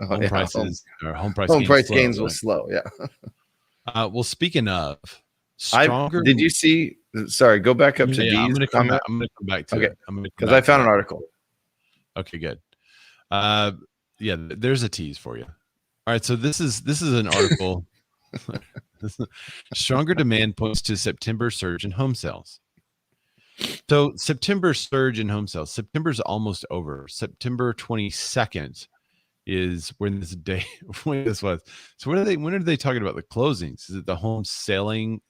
Home price gains will slow. Yeah. Well, speaking of stronger, did you see? Sorry, go back up to D's. I'm going to come back to it. Because I found an article. Okay, good. Yeah, there's a tease for you. All right, so this is an article. Stronger demand points to September surge in home sales. So September surge in home sales. September's almost over. September 22nd is when this was. So when are they talking about the closings? Is it the home selling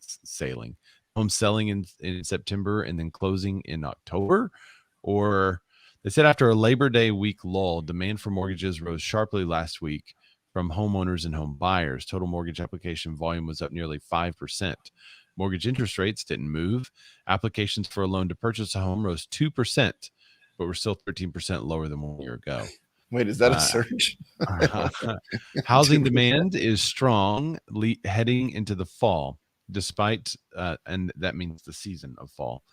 in September and then closing in October? Or they said after a Labor Day week lull, demand for mortgages rose sharply last week from homeowners and home buyers. Total mortgage application volume was up nearly 5%. Mortgage interest rates didn't move. Applications for a loan to purchase a home rose 2%, but were still 13% lower than 1 year ago. Wait, is that a surge? Housing 2%. demand is strong heading into the fall, despite, and that means the season of fall,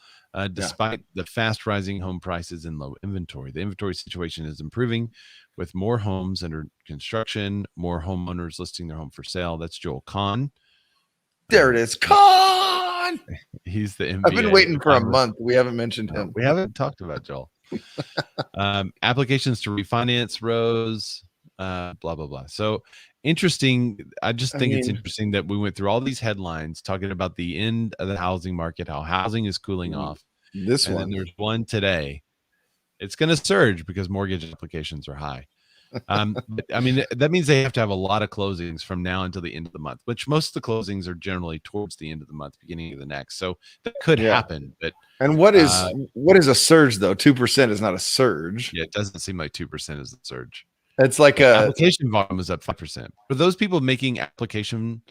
despite the fast rising home prices and low inventory. The inventory situation is improving with more homes under construction, more homeowners listing their home for sale. That's Joel Kahn. There it is. Kahn! He's the MBA. I've been waiting for a month. We haven't mentioned him. We haven't talked about Joel. Applications to refinance rose, blah, blah, blah. So interesting. I think it's interesting that we went through all these headlines talking about the end of the housing market, how housing is cooling off. This and one. then there's one today. It's going to surge because mortgage applications are high. I mean, that means they have to have a lot of closings from now until the end of the month, which most of the closings are generally towards the end of the month, beginning of the next. So that could happen. But and what is a surge though? 2% is not a surge. Yeah, it doesn't seem like 2% is a surge. It's like application volume was up 5%. For those people making application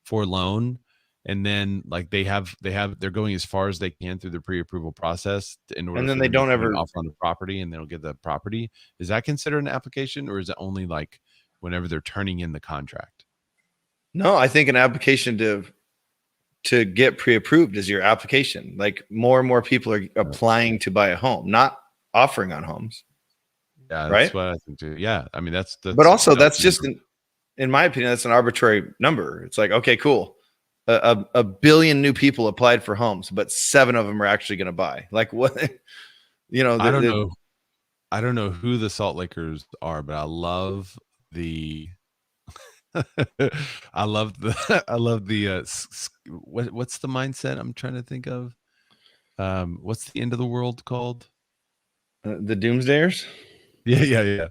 for a loan, and then like they're going as far as they can through the pre-approval process in order, and then they don't ever offer on the property, and they'll get the property. Is that considered an application, or is it only like whenever they're turning in the contract? No, I think an application to get pre-approved is your application. Like more and more people are applying to buy a home, not offering on homes. Yeah, that's right. What I think too. Yeah, I mean that's but also that's just in my opinion, that's an arbitrary number. It's like, okay, cool. A billion new people applied for homes, but 7 of them are actually going to buy. Like what? You know, I don't know. I don't know who the Salt Lakers are, but I love the. I love the. What's the mindset I'm trying to think of? What's the end of the world called? The doomsdayers. Yeah.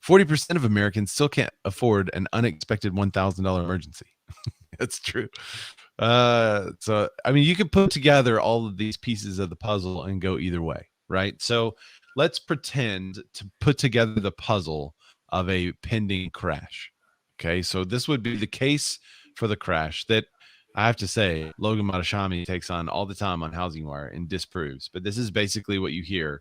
40% of Americans still can't afford an unexpected $1,000 emergency. That's true. So I mean, you could put together all of these pieces of the puzzle and go either way, right? So let's pretend to put together the puzzle of a pending crash. Okay, so this would be the case for the crash that I have to say Logan Matashami takes on all the time on Housing Wire and disproves. But this is basically what you hear.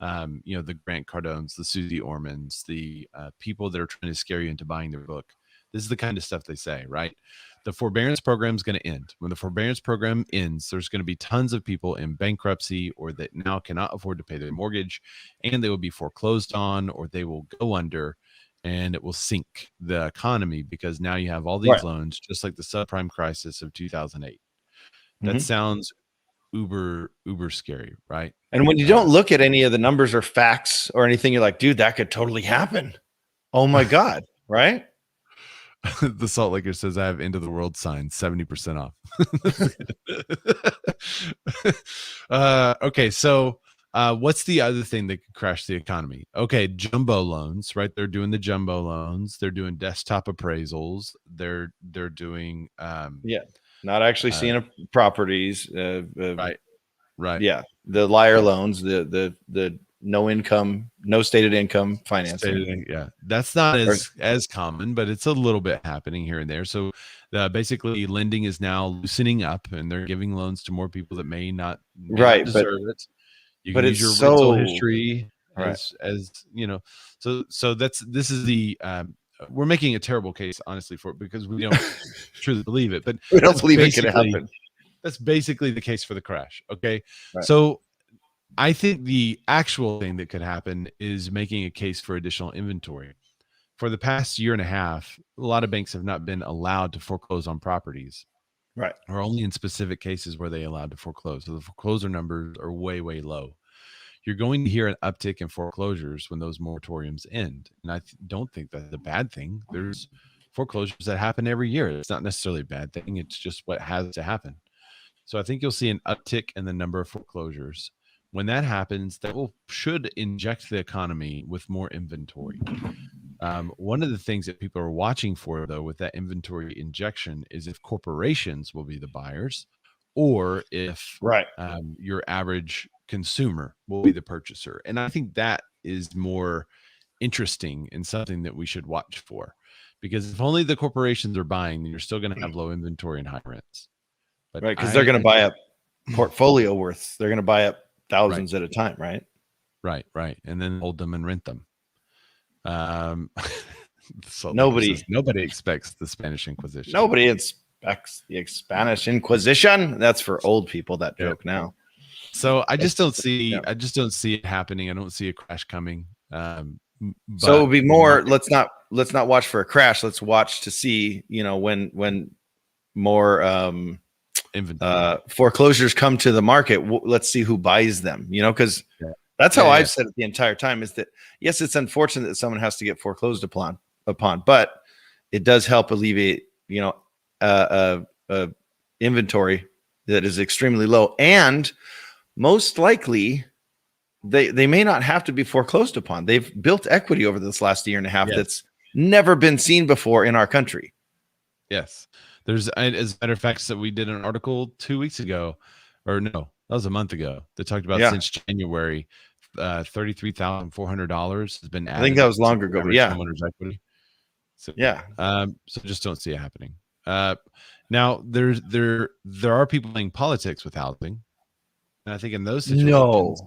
The Grant Cardones, the Susie Ormans, the people that are trying to scare you into buying their book. This is the kind of stuff they say, right? The forbearance program is going to end. When the forbearance program ends, there's going to be tons of people in bankruptcy or that now cannot afford to pay their mortgage, and they will be foreclosed on or they will go under, and it will sink the economy because now you have all these loans, just like the subprime crisis of 2008. That sounds uber scary, right? And when you don't look at any of the numbers or facts or anything, you're like, dude, that could totally happen. Oh my God, right? The Salt Laker says I have end of the world signs, 70% off. Okay, so what's the other thing that could crash the economy? Okay, jumbo loans, right? They're doing the jumbo loans. They're doing desktop appraisals. They're doing not actually seeing properties. Right. Yeah, the liar loans, the no income, no stated income financing. That's not as common, but it's a little bit happening here and there. So basically lending is now loosening up, and they're giving loans to more people that may not deserve it. You can use your rental history as you know. So this is the we're making a terrible case, honestly, for it because we don't truly believe it, but we don't believe it can happen. That's basically the case for the crash. Okay, so I think the actual thing that could happen is making a case for additional inventory. For the past year and a half, a lot of banks have not been allowed to foreclose on properties, right? Or only in specific cases where they allowed to foreclose. So the foreclosure numbers are way low. You're going to hear an uptick in foreclosures when those moratoriums end. And I don't think that's a bad thing. There's foreclosures that happen every year. It's not necessarily a bad thing. It's just what has to happen. So I think you'll see an uptick in the number of foreclosures. When that happens, that should inject the economy with more inventory. One of the things that people are watching for, though, with that inventory injection is if corporations will be the buyers or if your average consumer will be the purchaser. And I think that is more interesting and something that we should watch for, because if only the corporations are buying, then you're still going to have low inventory and high rents. But Right, because they're going to buy up portfolio worth. They're going to buy up thousands at a time, right? Right, and then hold them and rent them. So nobody expects the Spanish Inquisition. Nobody expects the Spanish Inquisition. That's for old people. That joke now. So I just don't see. I just don't see it happening. I don't see a crash coming. So it would be more. Let's not watch for a crash. Let's watch to see. When more foreclosures come to the market. Let's see who buys them. Because that's how I've said it the entire time. Is that yes, it's unfortunate that someone has to get foreclosed upon, but it does help alleviate. Inventory that is extremely low, and most likely they may not have to be foreclosed upon. They've built equity over this last year and a half that's never been seen before in our country. Yes, there's, as a matter of fact, that we did an article 2 weeks ago, or no, that was a month ago, that talked about since January, $33,400 has been added. I think that was longer ago. Homeowners equity. So, so just don't see it happening. Now there are people playing politics with housing, and I think in those situations,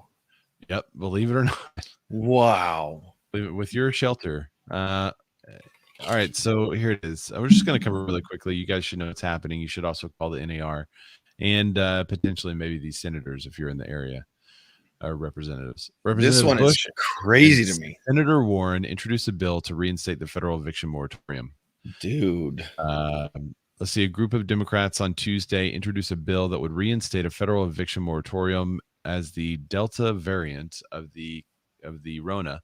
believe it or not, wow, with your shelter. All right, so here it is. I'm just going to cover really quickly. You guys should know what's happening. You should also call the NAR and potentially maybe these senators if you're in the area. Representatives. This one Bush is crazy to me. Senator Warren introduced a bill to reinstate the federal eviction moratorium. Dude. Let's see. A group of Democrats on Tuesday introduced a bill that would reinstate a federal eviction moratorium as the Delta variant of the Rona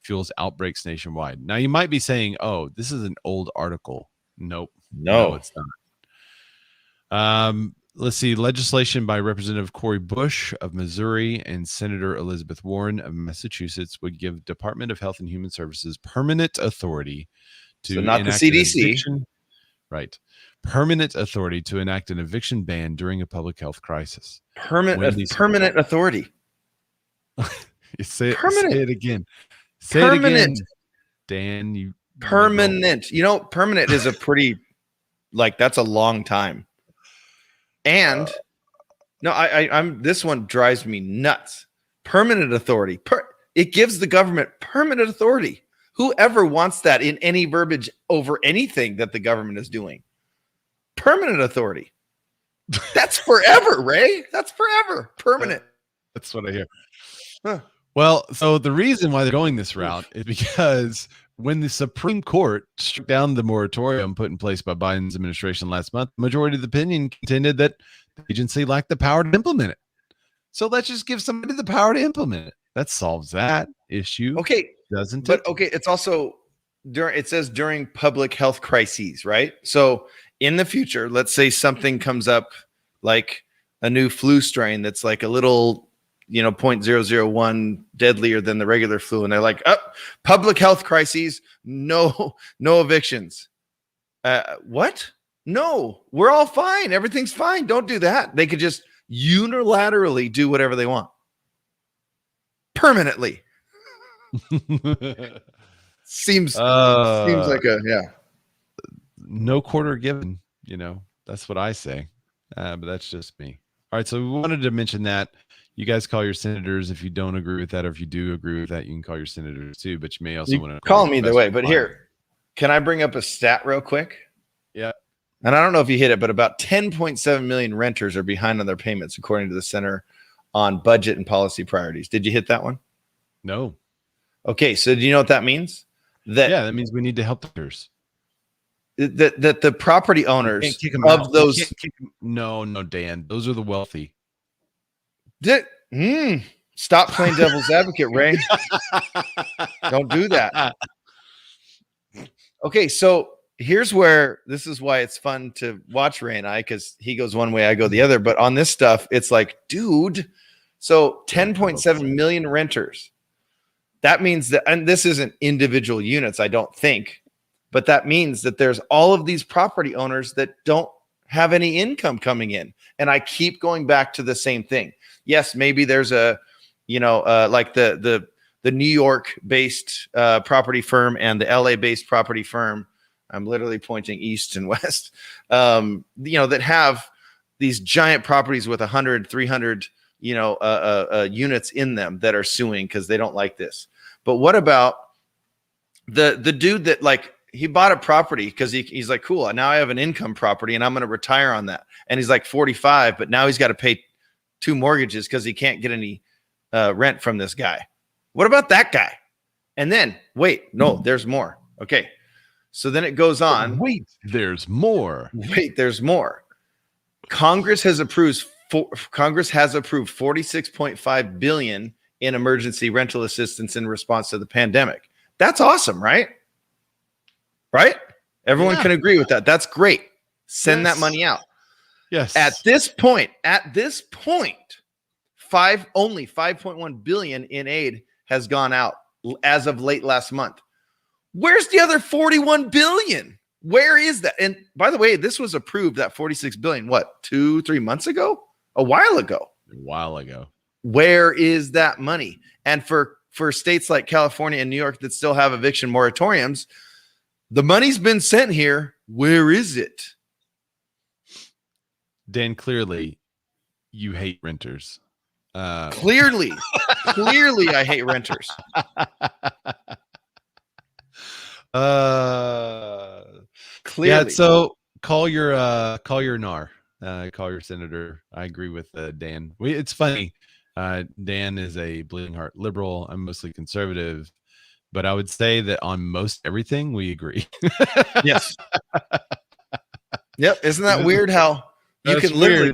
fuels outbreaks nationwide. Now, you might be saying, "Oh, this is an old article." Nope. No, it's not. Let's see. Legislation by Representative Cory Bush of Missouri and Senator Elizabeth Warren of Massachusetts would give Department of Health and Human Services permanent authority to not the CDC. Permanent authority to enact an eviction ban during a public health crisis. Permanent authority. Say it again. Say it again. Dan, permanent. Permanent is a pretty, that's a long time. And I'm this one drives me nuts. Permanent authority. It gives the government permanent authority. Whoever wants that in any verbiage over anything that the government is doing? Permanent authority. That's forever, Ray. That's forever. Permanent. That's what I hear. Huh. Well, so the reason why they're going this route is because when the Supreme Court struck down the moratorium put in place by Biden's administration last month, the majority of the opinion contended that the agency lacked the power to implement it. So let's just give somebody the power to implement it. That solves that issue. Okay. Doesn't it? But okay, it's also it says during public health crises, right? So in the future, let's say something comes up like a new flu strain that's like a little, 0.001 deadlier than the regular flu. And they're like, public health crises, no evictions. What? No, we're all fine. Everything's fine. Don't do that. They could just unilaterally do whatever they want. Permanently. Seems like no quarter given, that's what I say. But that's just me. All right, so we wanted to mention that. You guys call your senators if you don't agree with that, or if you do agree with that, you can call your senators too. But you may also want to call them either way. But here, can I bring up a stat real quick? Yeah. And I don't know if you hit it, but about 10.7 million renters are behind on their payments, according to the Center on Budget and Policy Priorities. Did you hit that one? No. Okay, so do you know what that means? That means we need to help others. That the property owners of those. No, Dan. Those are the wealthy. Stop playing devil's advocate, Ray. Don't do that. Okay, so here's where this is why it's fun to watch Ray and I, because he goes one way, I go the other. But on this stuff, it's like, dude, so 10.7 million renters. That means that, and this isn't individual units, I don't think, but that means that there's all of these property owners that don't have any income coming in. And I keep going back to the same thing. Yes, maybe there's a, like the New York based property firm and the LA based property firm I'm literally pointing east and west, that have these giant properties with 100, 300, units in them that are suing because they don't like this. But what about the dude that like he bought a property because he's like, cool, now I have an income property and I'm going to retire on that. And he's like 45, but now he's got to pay 2 mortgages because he can't get any rent from this guy. What about that guy? And then wait, no, there's more. Okay. So then it goes on. Wait, there's more. Congress has approved $46.5 billion in emergency rental assistance in response to the pandemic. That's awesome, right? Right? Everyone can agree with that. That's great. Send that money out. Yes. At this point, only 5.1 billion in aid has gone out as of late last month. Where's the other 41 billion? Where is that? And by the way, this was approved, that 46 billion, what, 2-3 months ago? A while ago. Where is that money? And for states like California and New York that still have eviction moratoriums, the money's been sent here. Where is it? Dan, clearly you hate renters. Clearly I hate renters. Clearly. Yeah, so call your NAR, call your senator. I agree with Dan. It's funny. Dan is a bleeding heart liberal. I'm mostly conservative, but I would say that on most everything we agree. Yes. Yep. Isn't that weird how you can literally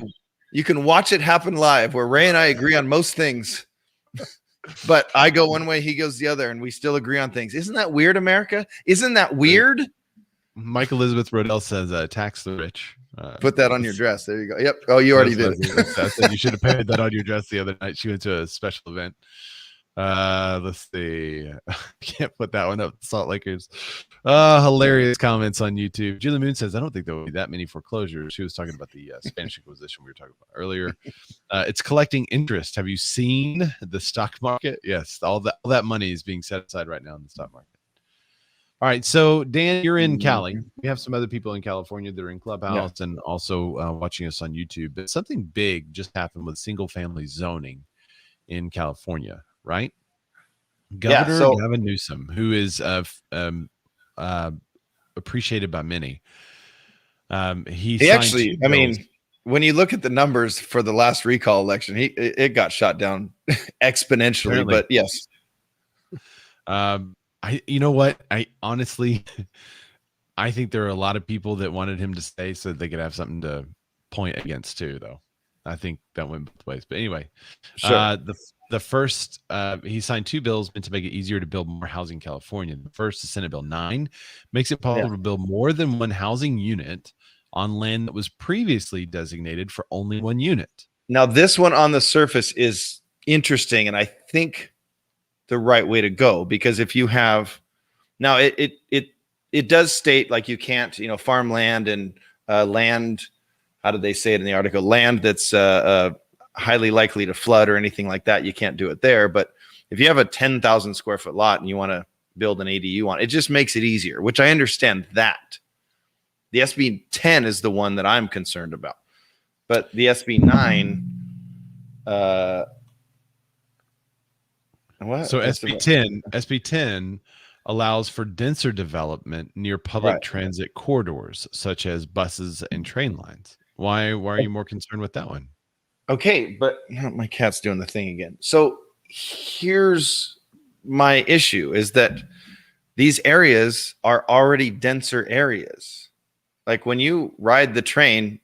you can watch it happen live where Ray and I agree on most things, but I go one way, he goes the other, and we still agree on things. Isn't that weird, America? Isn't that weird? Mike Elizabeth Rodell says, tax the rich. Put that on your dress. There you go. Yep. Oh, you already did it. I said you should have painted that on your dress the other night. She went to a special event. Let's see. Can't put that one up. Salt Lakers. Hilarious comments on YouTube. Julie Moon says, I don't think there will be that many foreclosures. She was talking about the Spanish Inquisition we were talking about earlier. It's collecting interest. Have you seen the stock market? Yes. All that money is being set aside right now in the stock market. All right. So Dan, you're in Cali. We have some other people in California that are in Clubhouse and also watching us on YouTube. But something big just happened with single family zoning in California. Right, Governor Gavin Newsom, who is appreciated by many. He actually, I mean, when you look at the numbers for the last recall election, it got shot down exponentially. Apparently. But yes, you know what? I honestly, I think there are a lot of people that wanted him to stay so that they could have something to point against too. Though I think that went both ways. But anyway, sure. The first, he signed 2 bills meant to make it easier to build more housing in California. The first is Senate Bill 9, makes it possible to build more than one housing unit on land that was previously designated for only 1 unit. Now, this one on the surface is interesting, and I think the right way to go, because if you have now, it does state like you can't, farmland and land. How did they say it in the article? Land that's highly likely to flood or anything like that, you can't do it there. But if you have a 10,000 square foot lot and you want to build an ADU on it, just makes it easier, which I understand that. The SB 10 is the one that I'm concerned about. But the SB 9, what? So SB 10 allows for denser development near public transit corridors, such as buses and train lines. Why are you more concerned with that one? Okay, but my cat's doing the thing again. So here's my issue is that these areas are already denser areas. Like when you ride the train,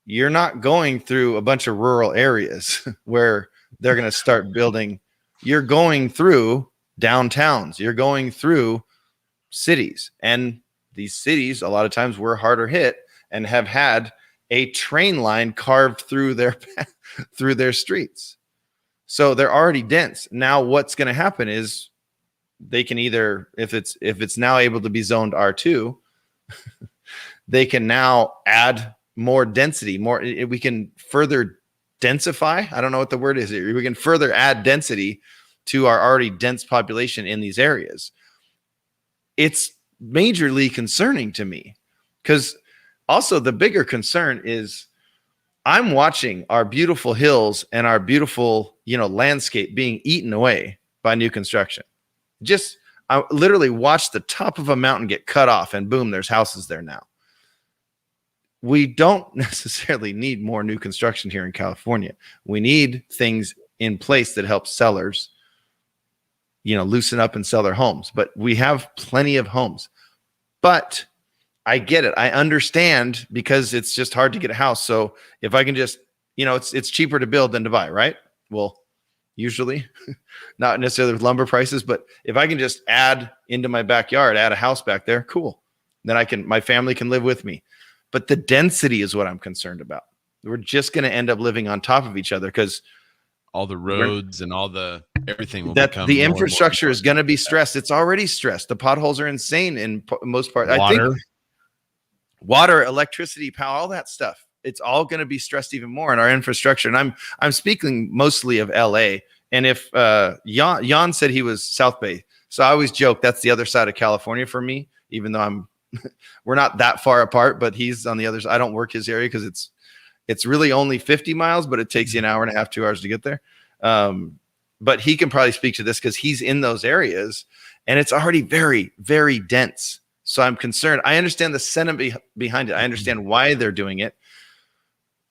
you're not going through a bunch of rural areas where they're going to start building. You're going through downtowns. You're going through cities. And these cities, a lot of times, were harder hit and have had a train line carved through their streets. So they're already dense. Now what's going to happen is they can either, if it's now able to be zoned R2, they can now add more density, we can further densify. I don't know what the word is here. We can further add density to our already dense population in these areas. It's majorly concerning to me, because also the bigger concern is I'm watching our beautiful hills and our beautiful, landscape being eaten away by new construction. I literally watched the top of a mountain get cut off and boom, there's houses there now. We don't necessarily need more new construction here in California. We need things in place that help sellers, loosen up and sell their homes. But we have plenty of homes. But I get it. I understand, because it's just hard to get a house. So if I can just, it's cheaper to build than to buy, right? Well, usually not necessarily with lumber prices, but if I can just add into my backyard, add a house back there, cool. Then my family can live with me. But the density is what I'm concerned about. We're just going to end up living on top of each other, because all the roads and all the everything will that become the infrastructure is going to be stressed. It's already stressed. The potholes are insane in most parts. I think water, electricity, power, all that stuff. It's all going to be stressed even more in our infrastructure. And I'm speaking mostly of LA. And if Jan said he was South Bay, so I always joke that's the other side of California for me, even though we're not that far apart, but he's on the other side. I don't work his area because it's really only 50 miles, but it takes you an hour and a half, 2 hours to get there. But he can probably speak to this because he's in those areas and it's already very, very dense. So I'm concerned. I understand the sentiment behind it. I understand why they're doing it,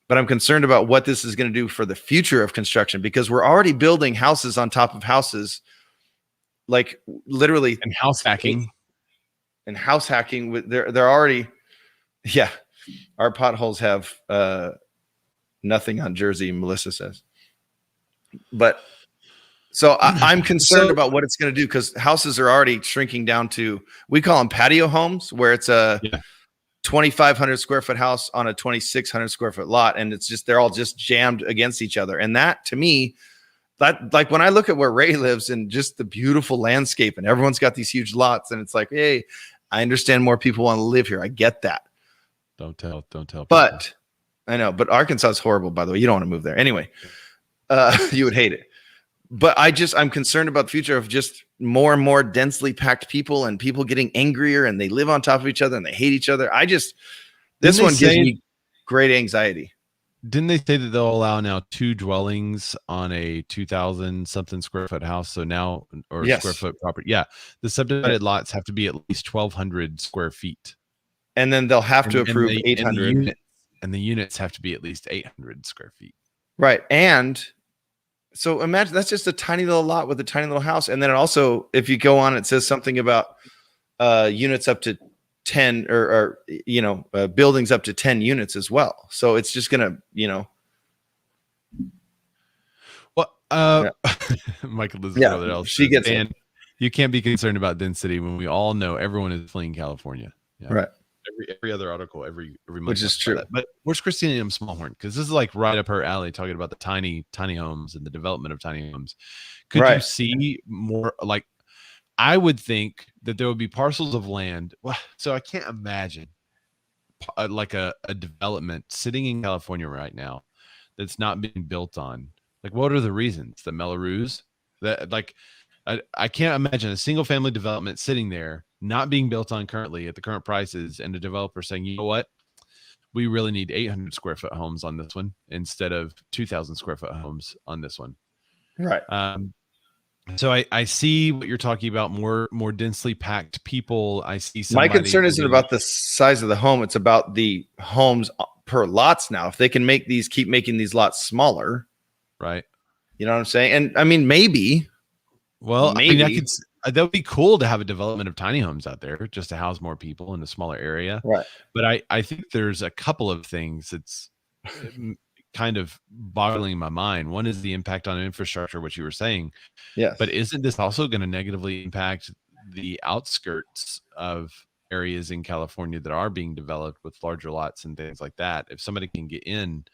but I'm concerned about what this is going to do for the future of construction, because we're already building houses on top of houses, like literally, and house hacking. And house hacking. They're already, yeah. Our potholes have nothing on Jersey, Melissa says. But so I'm concerned about what it's going to do, because houses are already shrinking down to, we call them patio homes, where it's a 2,500 square foot house on a 2,600 square foot lot. And it's just, they're all just jammed against each other. And that, to me, that, like when I look at where Ray lives and just the beautiful landscape and everyone's got these huge lots, and it's like, hey, I understand more people want to live here. I get that. Don't tell. But people. I know, but Arkansas is horrible, by the way. You don't want to move there. Anyway, you would hate it. But I'm concerned about the future of just more and more densely packed people, and people getting angrier, and they live on top of each other and they hate each other. This one gives me great anxiety. Didn't they say that they'll allow now 2 dwellings on a 2,000 something square foot house? So now, or square foot property. Yeah. The subdivided lots have to be at least 1,200 square feet. And then they'll have to approve 800. And the units have to be at least 800 square feet. Right. And so imagine that's just a tiny little lot with a tiny little house. And then it also, if you go on, it says something about units up to 10 or buildings up to 10 units as well. So it's just going to, Well, Michael Elizabeth, she gets it. And you can't be concerned about density when we all know everyone is fleeing California. Yeah. Right. Every other article, every month, which is true. But where's Christina M. Smallhorn? Because this is like right up her alley, talking about the tiny homes and the development of tiny homes. Could you see more? Like, I would think that there would be parcels of land. So I can't imagine like a development sitting in California right now that's not being built on. Like, what are the reasons? The Melrose? That, like, I can't imagine a single family development sitting there not being built on currently at the current prices, and a developer saying, you know what, we really need 800 square foot homes on this one instead of 2,000 square foot homes on this one. Right. So I see what you're talking about, more densely packed people. I see somebody. My concern isn't about the size of the home. It's about the homes per lots now. If they can keep making these lots smaller. Right. You know what I'm saying? And I mean, maybe. Well, maybe. I mean, that would be cool to have a development of tiny homes out there just to house more people in a smaller area. Right. But I think there's a couple of things that's kind of boggling my mind. One is the impact on infrastructure, which you were saying. Yes. But isn't this also going to negatively impact the outskirts of areas in California that are being developed with larger lots and things like that? If somebody can get in,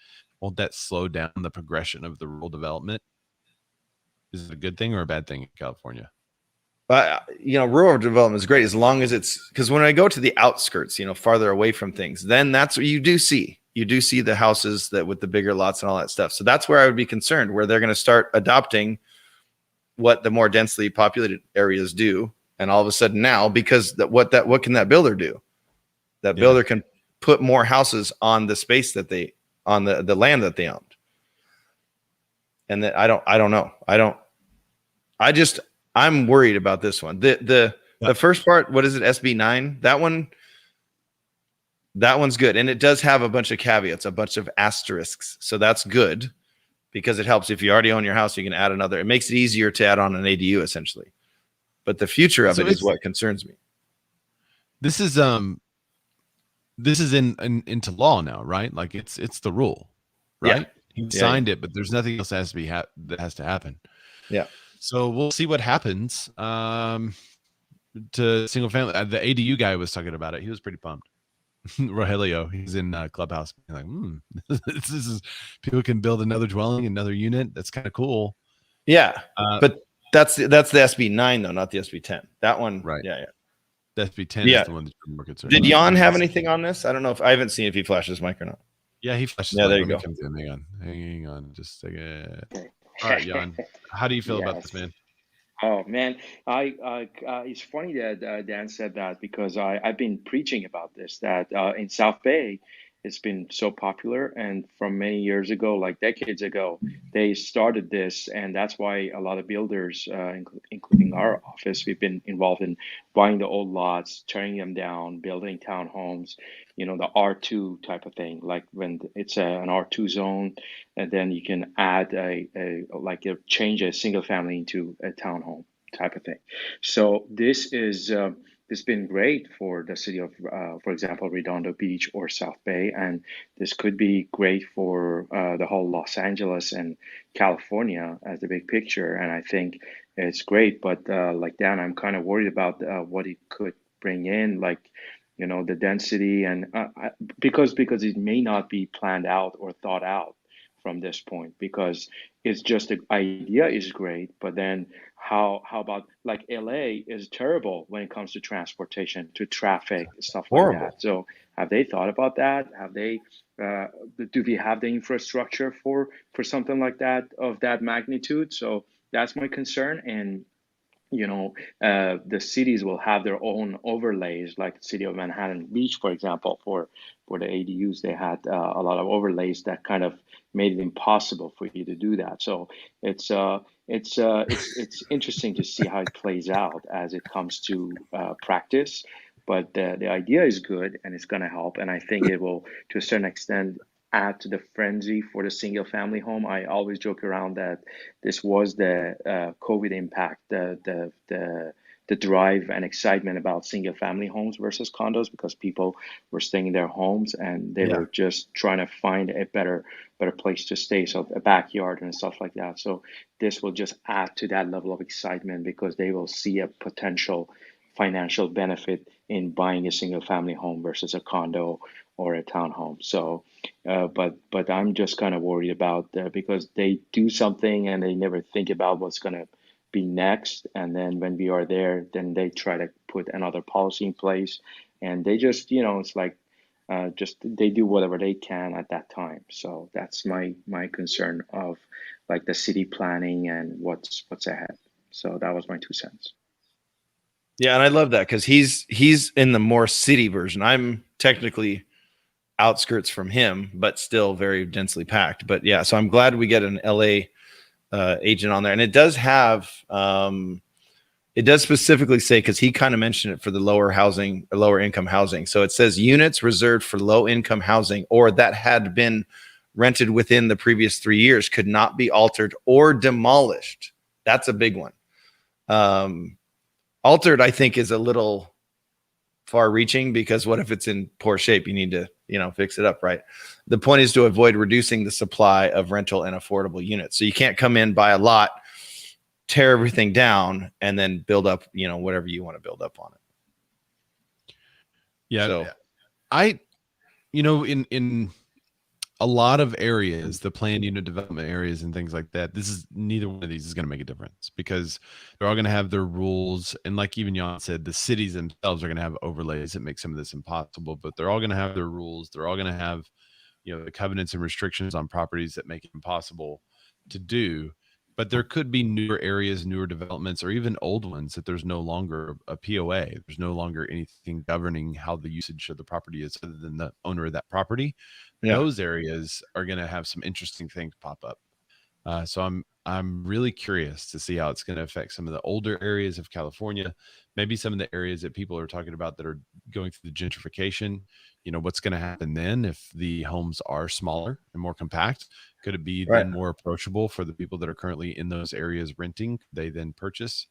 won't that slow down the progression of the rural development? Is it a good thing or a bad thing in California? Rural development is great as long as it's, because when I go to the outskirts, farther away from things, then that's what you do see. You do see the houses that with the bigger lots and all that stuff. So that's where I would be concerned, where they're going to start adopting what the more densely populated areas do, And all of a sudden now, because what can that builder do? That builder can put more houses on the space that on the land that they owned. And that I don't know. I'm worried about this one. The first part, what is it? SB9, that one's good. And it does have a bunch of caveats, a bunch of asterisks. So that's good because it helps. If you already own your house, you can add another. It makes it easier to add on an ADU essentially. But the future of it is what concerns me. This is into law now, right? Like it's the rule, right? He signed it, but there's nothing else that has to be that has to happen. Yeah. So we'll see what happens. To single family, the ADU guy was talking about it. He was pretty pumped. Rogelio, he's in Clubhouse. He's like, this is people can build another dwelling, another unit. That's kind of cool. Yeah, but that's the SB9 though, not the SB10. That one, right? Yeah. The SB10 is the one that's more concerned. Did Jan have anything on this? I don't know I haven't seen if he flashed his mic or not. Yeah, he flashes. Yeah, there you go. Hang on, just a second. All right, Jan, how do you feel about this, man? Oh man, it's funny that Dan said that because I've been preaching about this, that in South Bay it's been so popular, and from many years ago, like decades ago, they started this, and that's why a lot of builders, including our office, we've been involved in buying the old lots, tearing them down, building townhomes, the R2 type of thing, like when it's an R2 zone, and then you can add change a single family into a townhome type of thing. So this is it's been great for the city of, for example, Redondo Beach or South Bay, and this could be great for the whole Los Angeles and California as the big picture. And I think it's great, but like Dan, I'm kind of worried about what it could bring in, like the density, and because it may not be planned out or thought out from this point, because it's just the idea is great, but then how about, like, LA is terrible when it comes to transportation, to traffic, stuff like that. So have they thought about that? Have they do we have the infrastructure for something like that, of that magnitude? So that's my concern. And the cities will have their own overlays, like the city of Manhattan Beach, for example, for the ADUs. They had a lot of overlays that kind of made it impossible for you to do that. So it's interesting to see how it plays out as it comes to practice. But the idea is good, and it's going to help. And I think it will, to a certain extent, add to the frenzy for the single family home. I always joke around that this was the COVID impact, the drive and excitement about single family homes versus condos, because people were staying in their homes and they were just trying to find a better place to stay, so a backyard and stuff like that. So this will just add to that level of excitement, because they will see a potential financial benefit in buying a single family home versus a condo or a townhome. So, but I'm just kind of worried about because they do something and they never think about what's going to be next. And then when we are there, then they try to put another policy in place, and they just, it's like, just they do whatever they can at that time. So that's my concern of, like, the city planning and what's ahead. So that was my 2 cents. Yeah, and I love that because he's in the more city version. I'm technically outskirts from him, but still very densely packed. But yeah, so I'm glad we get an LA agent on there, and it does have it does specifically say, because he kind of mentioned it for the lower income housing. So it says units reserved for low income housing or that had been rented within the previous 3 years could not be altered or demolished. That's a big one. Altered, I think, is a little far reaching, because what if it's in poor shape? You need to, fix it up, right? The point is to avoid reducing the supply of rental and affordable units. So you can't come in, buy a lot, tear everything down, and then build up, whatever you want to build up on it. Yeah. So, in a lot of areas, the planned unit development areas and things like that, neither one of these is going to make a difference, because they're all going to have their rules. And like even Jan said, the cities themselves are going to have overlays that make some of this impossible, but they're all going to have their rules. They're all going to have, the covenants and restrictions on properties that make it impossible to do. but there could be newer areas, newer developments, or even old ones that there's no longer a POA. There's no longer anything governing how the usage of the property is other than the owner of that property. Yeah. Those areas are going to have some interesting things pop up. So I'm really curious to see how it's going to affect some of the older areas of California, maybe some of the areas that people are talking about that are going through the gentrification. What's going to happen then if the homes are smaller and more compact? Could it be Right. then more approachable for the people that are currently in those areas renting? They then purchase.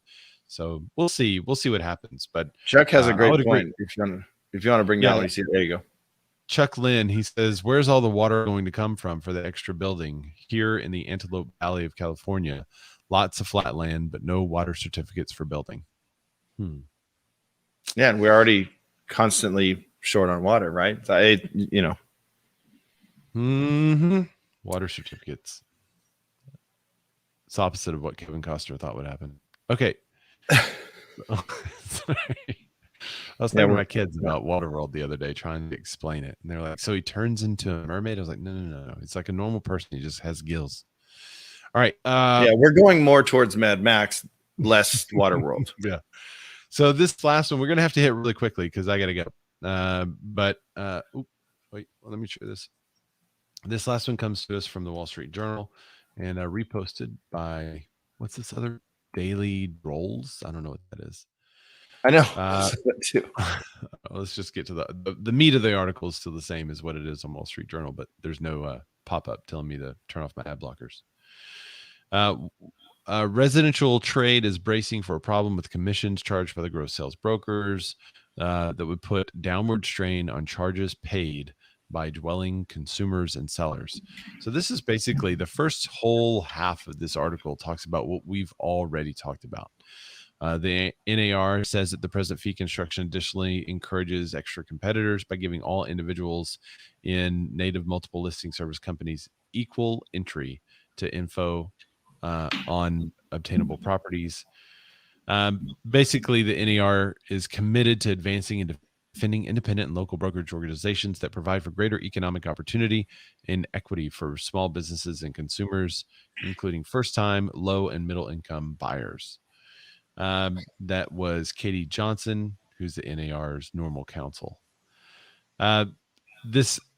So we'll see. We'll see what happens. But Chuck has a I great would agree. point. If you want to bring down what you see, there you go. Chuck Lynn, he says, where's all the water going to come from for the extra building? Here in the Antelope Valley of California, lots of flat land, but no water certificates for building. Yeah, and we're already constantly short on water, right? Water certificates. It's opposite of what Kevin Costner thought would happen. Okay. Sorry. I was talking to my kids about Waterworld the other day, trying to explain it. And they're like, so he turns into a mermaid? I was like, no. It's like a normal person. He just has gills. All right. We're going more towards Mad Max, less Waterworld. Yeah. So this last one, we're going to have to hit really quickly because I got to go. Wait, let me share this. This last one comes to us from the Wall Street Journal and reposted by, what's this other? Daily Rolls? I don't know what that is. I know. Too. Let's just get to the meat of the article is still the same as what it is on Wall Street Journal, but there's no pop-up telling me to turn off my ad blockers. Residential trade is bracing for a problem with commissions charged by the gross sales brokers that would put downward strain on charges paid by dwelling consumers and sellers. So this is basically the first whole half of this article talks about what we've already talked about. The NAR says that the present fee construction additionally encourages extra competitors by giving all individuals in native multiple listing service companies equal entry to info on obtainable properties. Basically, the NAR is committed to advancing and defending independent and local brokerage organizations that provide for greater economic opportunity and equity for small businesses and consumers, including first-time, low, and middle-income buyers. That was Katie Johnson, who's the NAR's normal counsel. I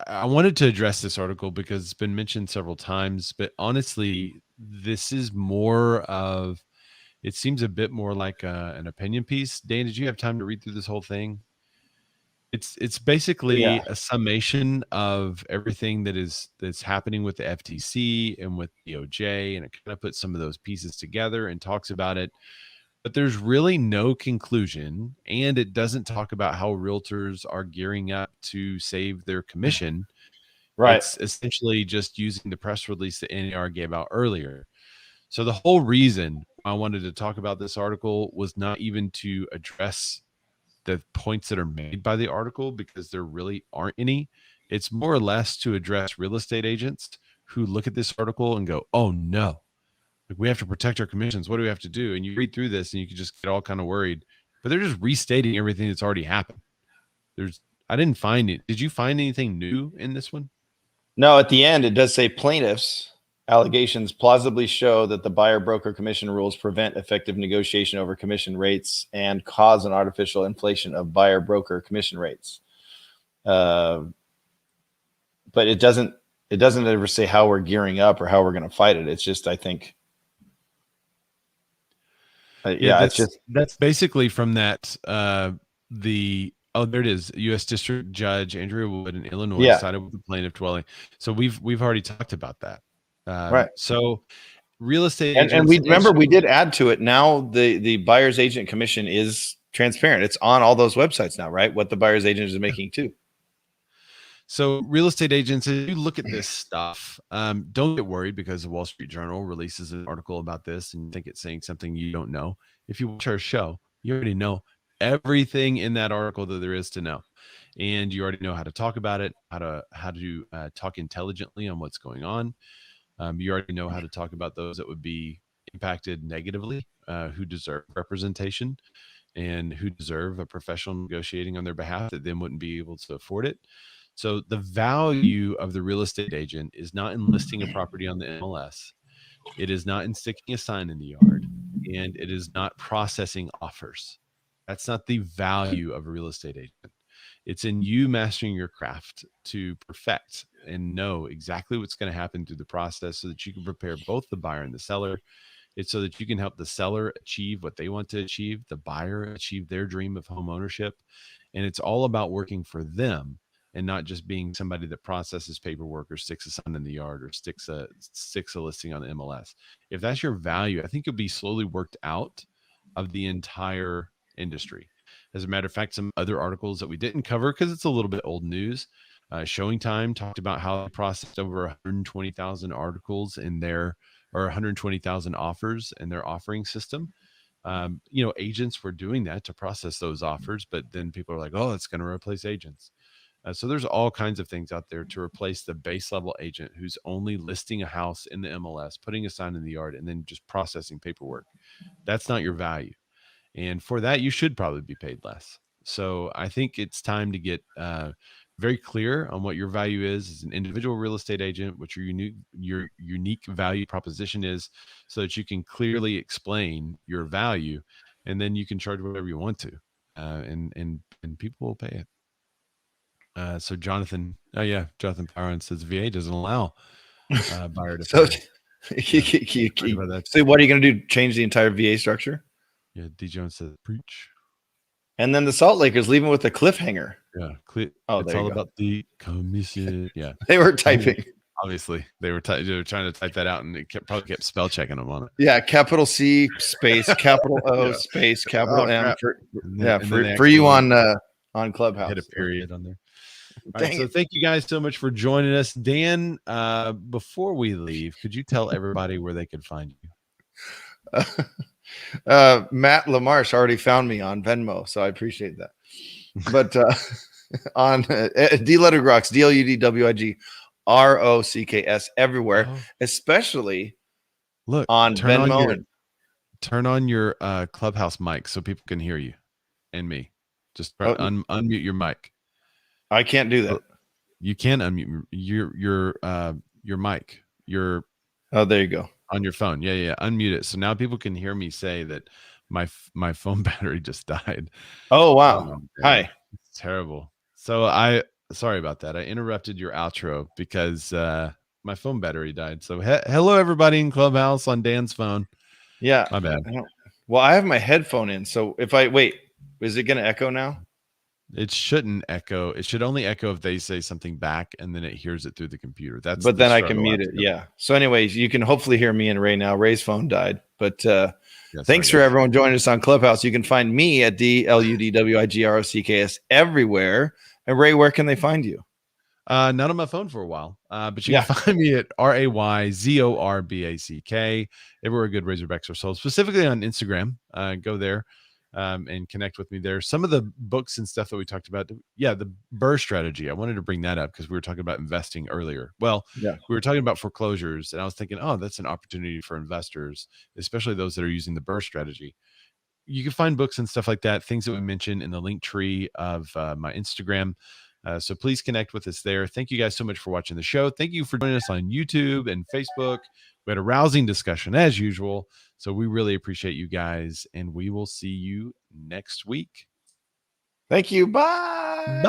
wanted to address this article because it's been mentioned several times, but honestly, this is more of, it seems a bit more like an opinion piece. Dan, did you have time to read through this whole thing? It's basically a summation of everything that's happening with the FTC and with DOJ, and it kind of puts some of those pieces together and talks about it. But there's really no conclusion, and it doesn't talk about how realtors are gearing up to save their commission. Right. It's essentially just using the press release that NAR gave out earlier. So the whole reason I wanted to talk about this article was not even to address the points that are made by the article, because there really aren't any. It's more or less to address real estate agents who look at this article and go, oh no, like, we have to protect our commissions. What do we have to do? And you read through this and you can just get all kind of worried, but they're just restating everything that's already happened. I didn't find it. Did you find anything new in this one? No, at the end, it does say plaintiffs' allegations plausibly show that the buyer broker commission rules prevent effective negotiation over commission rates and cause an artificial inflation of buyer broker commission rates. But it doesn't ever say how we're gearing up or how we're going to fight it. It's just, I think, that's basically from that there it is. U.S. District Judge Andrea Wood in Illinois sided with the plaintiff dwelling. So we've already talked about that. Right. So real estate agents, and we remember we did add to it. Now the buyer's agent commission is transparent. It's on all those websites now, right? What the buyer's agent is making too. So real estate agents, if you look at this stuff, don't get worried because the Wall Street Journal releases an article about this and you think it's saying something you don't know. If you watch our show, you already know everything in that article that there is to know. And you already know how to talk about it, how to talk intelligently on what's going on. You already know how to talk about those that would be impacted negatively, who deserve representation and who deserve a professional negotiating on their behalf that then wouldn't be able to afford it. So the value of the real estate agent is not in listing a property on the MLS It is not in sticking a sign in the yard, and it is not processing offers. That's not the value of a real estate agent. It's in you mastering your craft to perfect and know exactly what's going to happen through the process so that you can prepare both the buyer and the seller. It's so that you can help the seller achieve what they want to achieve, the buyer achieve their dream of home ownership. And it's all about working for them and not just being somebody that processes paperwork or sticks a sign in the yard or sticks a listing on the MLS. If that's your value, I think you'll be slowly worked out of the entire industry. As a matter of fact, some other articles that we didn't cover because it's a little bit old news. Showing Time talked about how they processed over 120,000 articles in their, or 120,000 offers in their offering system. Agents were doing that to process those offers, but then people are like, oh, it's going to replace agents. So there's all kinds of things out there to replace the base level agent who's only listing a house in the MLS, putting a sign in the yard, and then just processing paperwork. That's not your value. And for that, you should probably be paid less. So I think it's time to get very clear on what your value is as an individual real estate agent, what your unique value proposition is, so that you can clearly explain your value, and then you can charge whatever you want to, and people will pay it. So Jonathan Power says VA doesn't allow buyer to pay. So what are you going to do? Change the entire VA structure? Yeah, D. Jones says preach. And then the Salt Lakers leaving with a cliffhanger. Yeah, it's all about the commission. Yeah, they were typing. Obviously, they were trying to type that out, and it probably kept spell checking them on it. Yeah, capital C space capital O space capital M. For you on Clubhouse. Hit a period on there. All right, so thank you guys so much for joining us, Dan. Before we leave, could you tell everybody where they could find you? Matt Lamarche already found me on Venmo, so I appreciate that. But on DLudwigRocks, DLUDWIGROCKS everywhere, especially on Venmo. Turn on your Clubhouse mic so people can hear you and me. Just unmute your mic. I can't do that. You can unmute your mic. Oh, there you go. On your phone. Yeah. Unmute it. So now people can hear me say that my phone battery just died. Oh, wow. Hi. It's terrible. So sorry about that. I interrupted your outro because my phone battery died. So hello, everybody in Clubhouse on Dan's phone. Yeah. My bad. Well, I have my headphone in. So if I wait, is it going to echo now? It shouldn't echo. It should only echo if they say something back, and then it hears it through the computer. But then I can mute it. Yeah. So anyways, you can hopefully hear me and Ray now. Ray's phone died. But thanks for everyone joining us on Clubhouse. You can find me at DLUDWIGROCKS everywhere. And Ray, where can they find you? Not on my phone for a while. But you can find me at RAYZORBACK. Everywhere good Razorbacks are sold, specifically on Instagram. Go there. And connect with me there. Some of the books and stuff that we talked about. Yeah, the BRRRR strategy. I wanted to bring that up because we were talking about investing earlier. Well, we were talking about foreclosures, and I was thinking, oh, that's an opportunity for investors, especially those that are using the BRRRR strategy. You can find books and stuff like that, things that we mentioned in the link tree of my Instagram. So please connect with us there. Thank you guys so much for watching the show. Thank you for joining us on YouTube and Facebook. We had a rousing discussion as usual. So we really appreciate you guys, and we will see you next week. Thank you. Bye. Bye.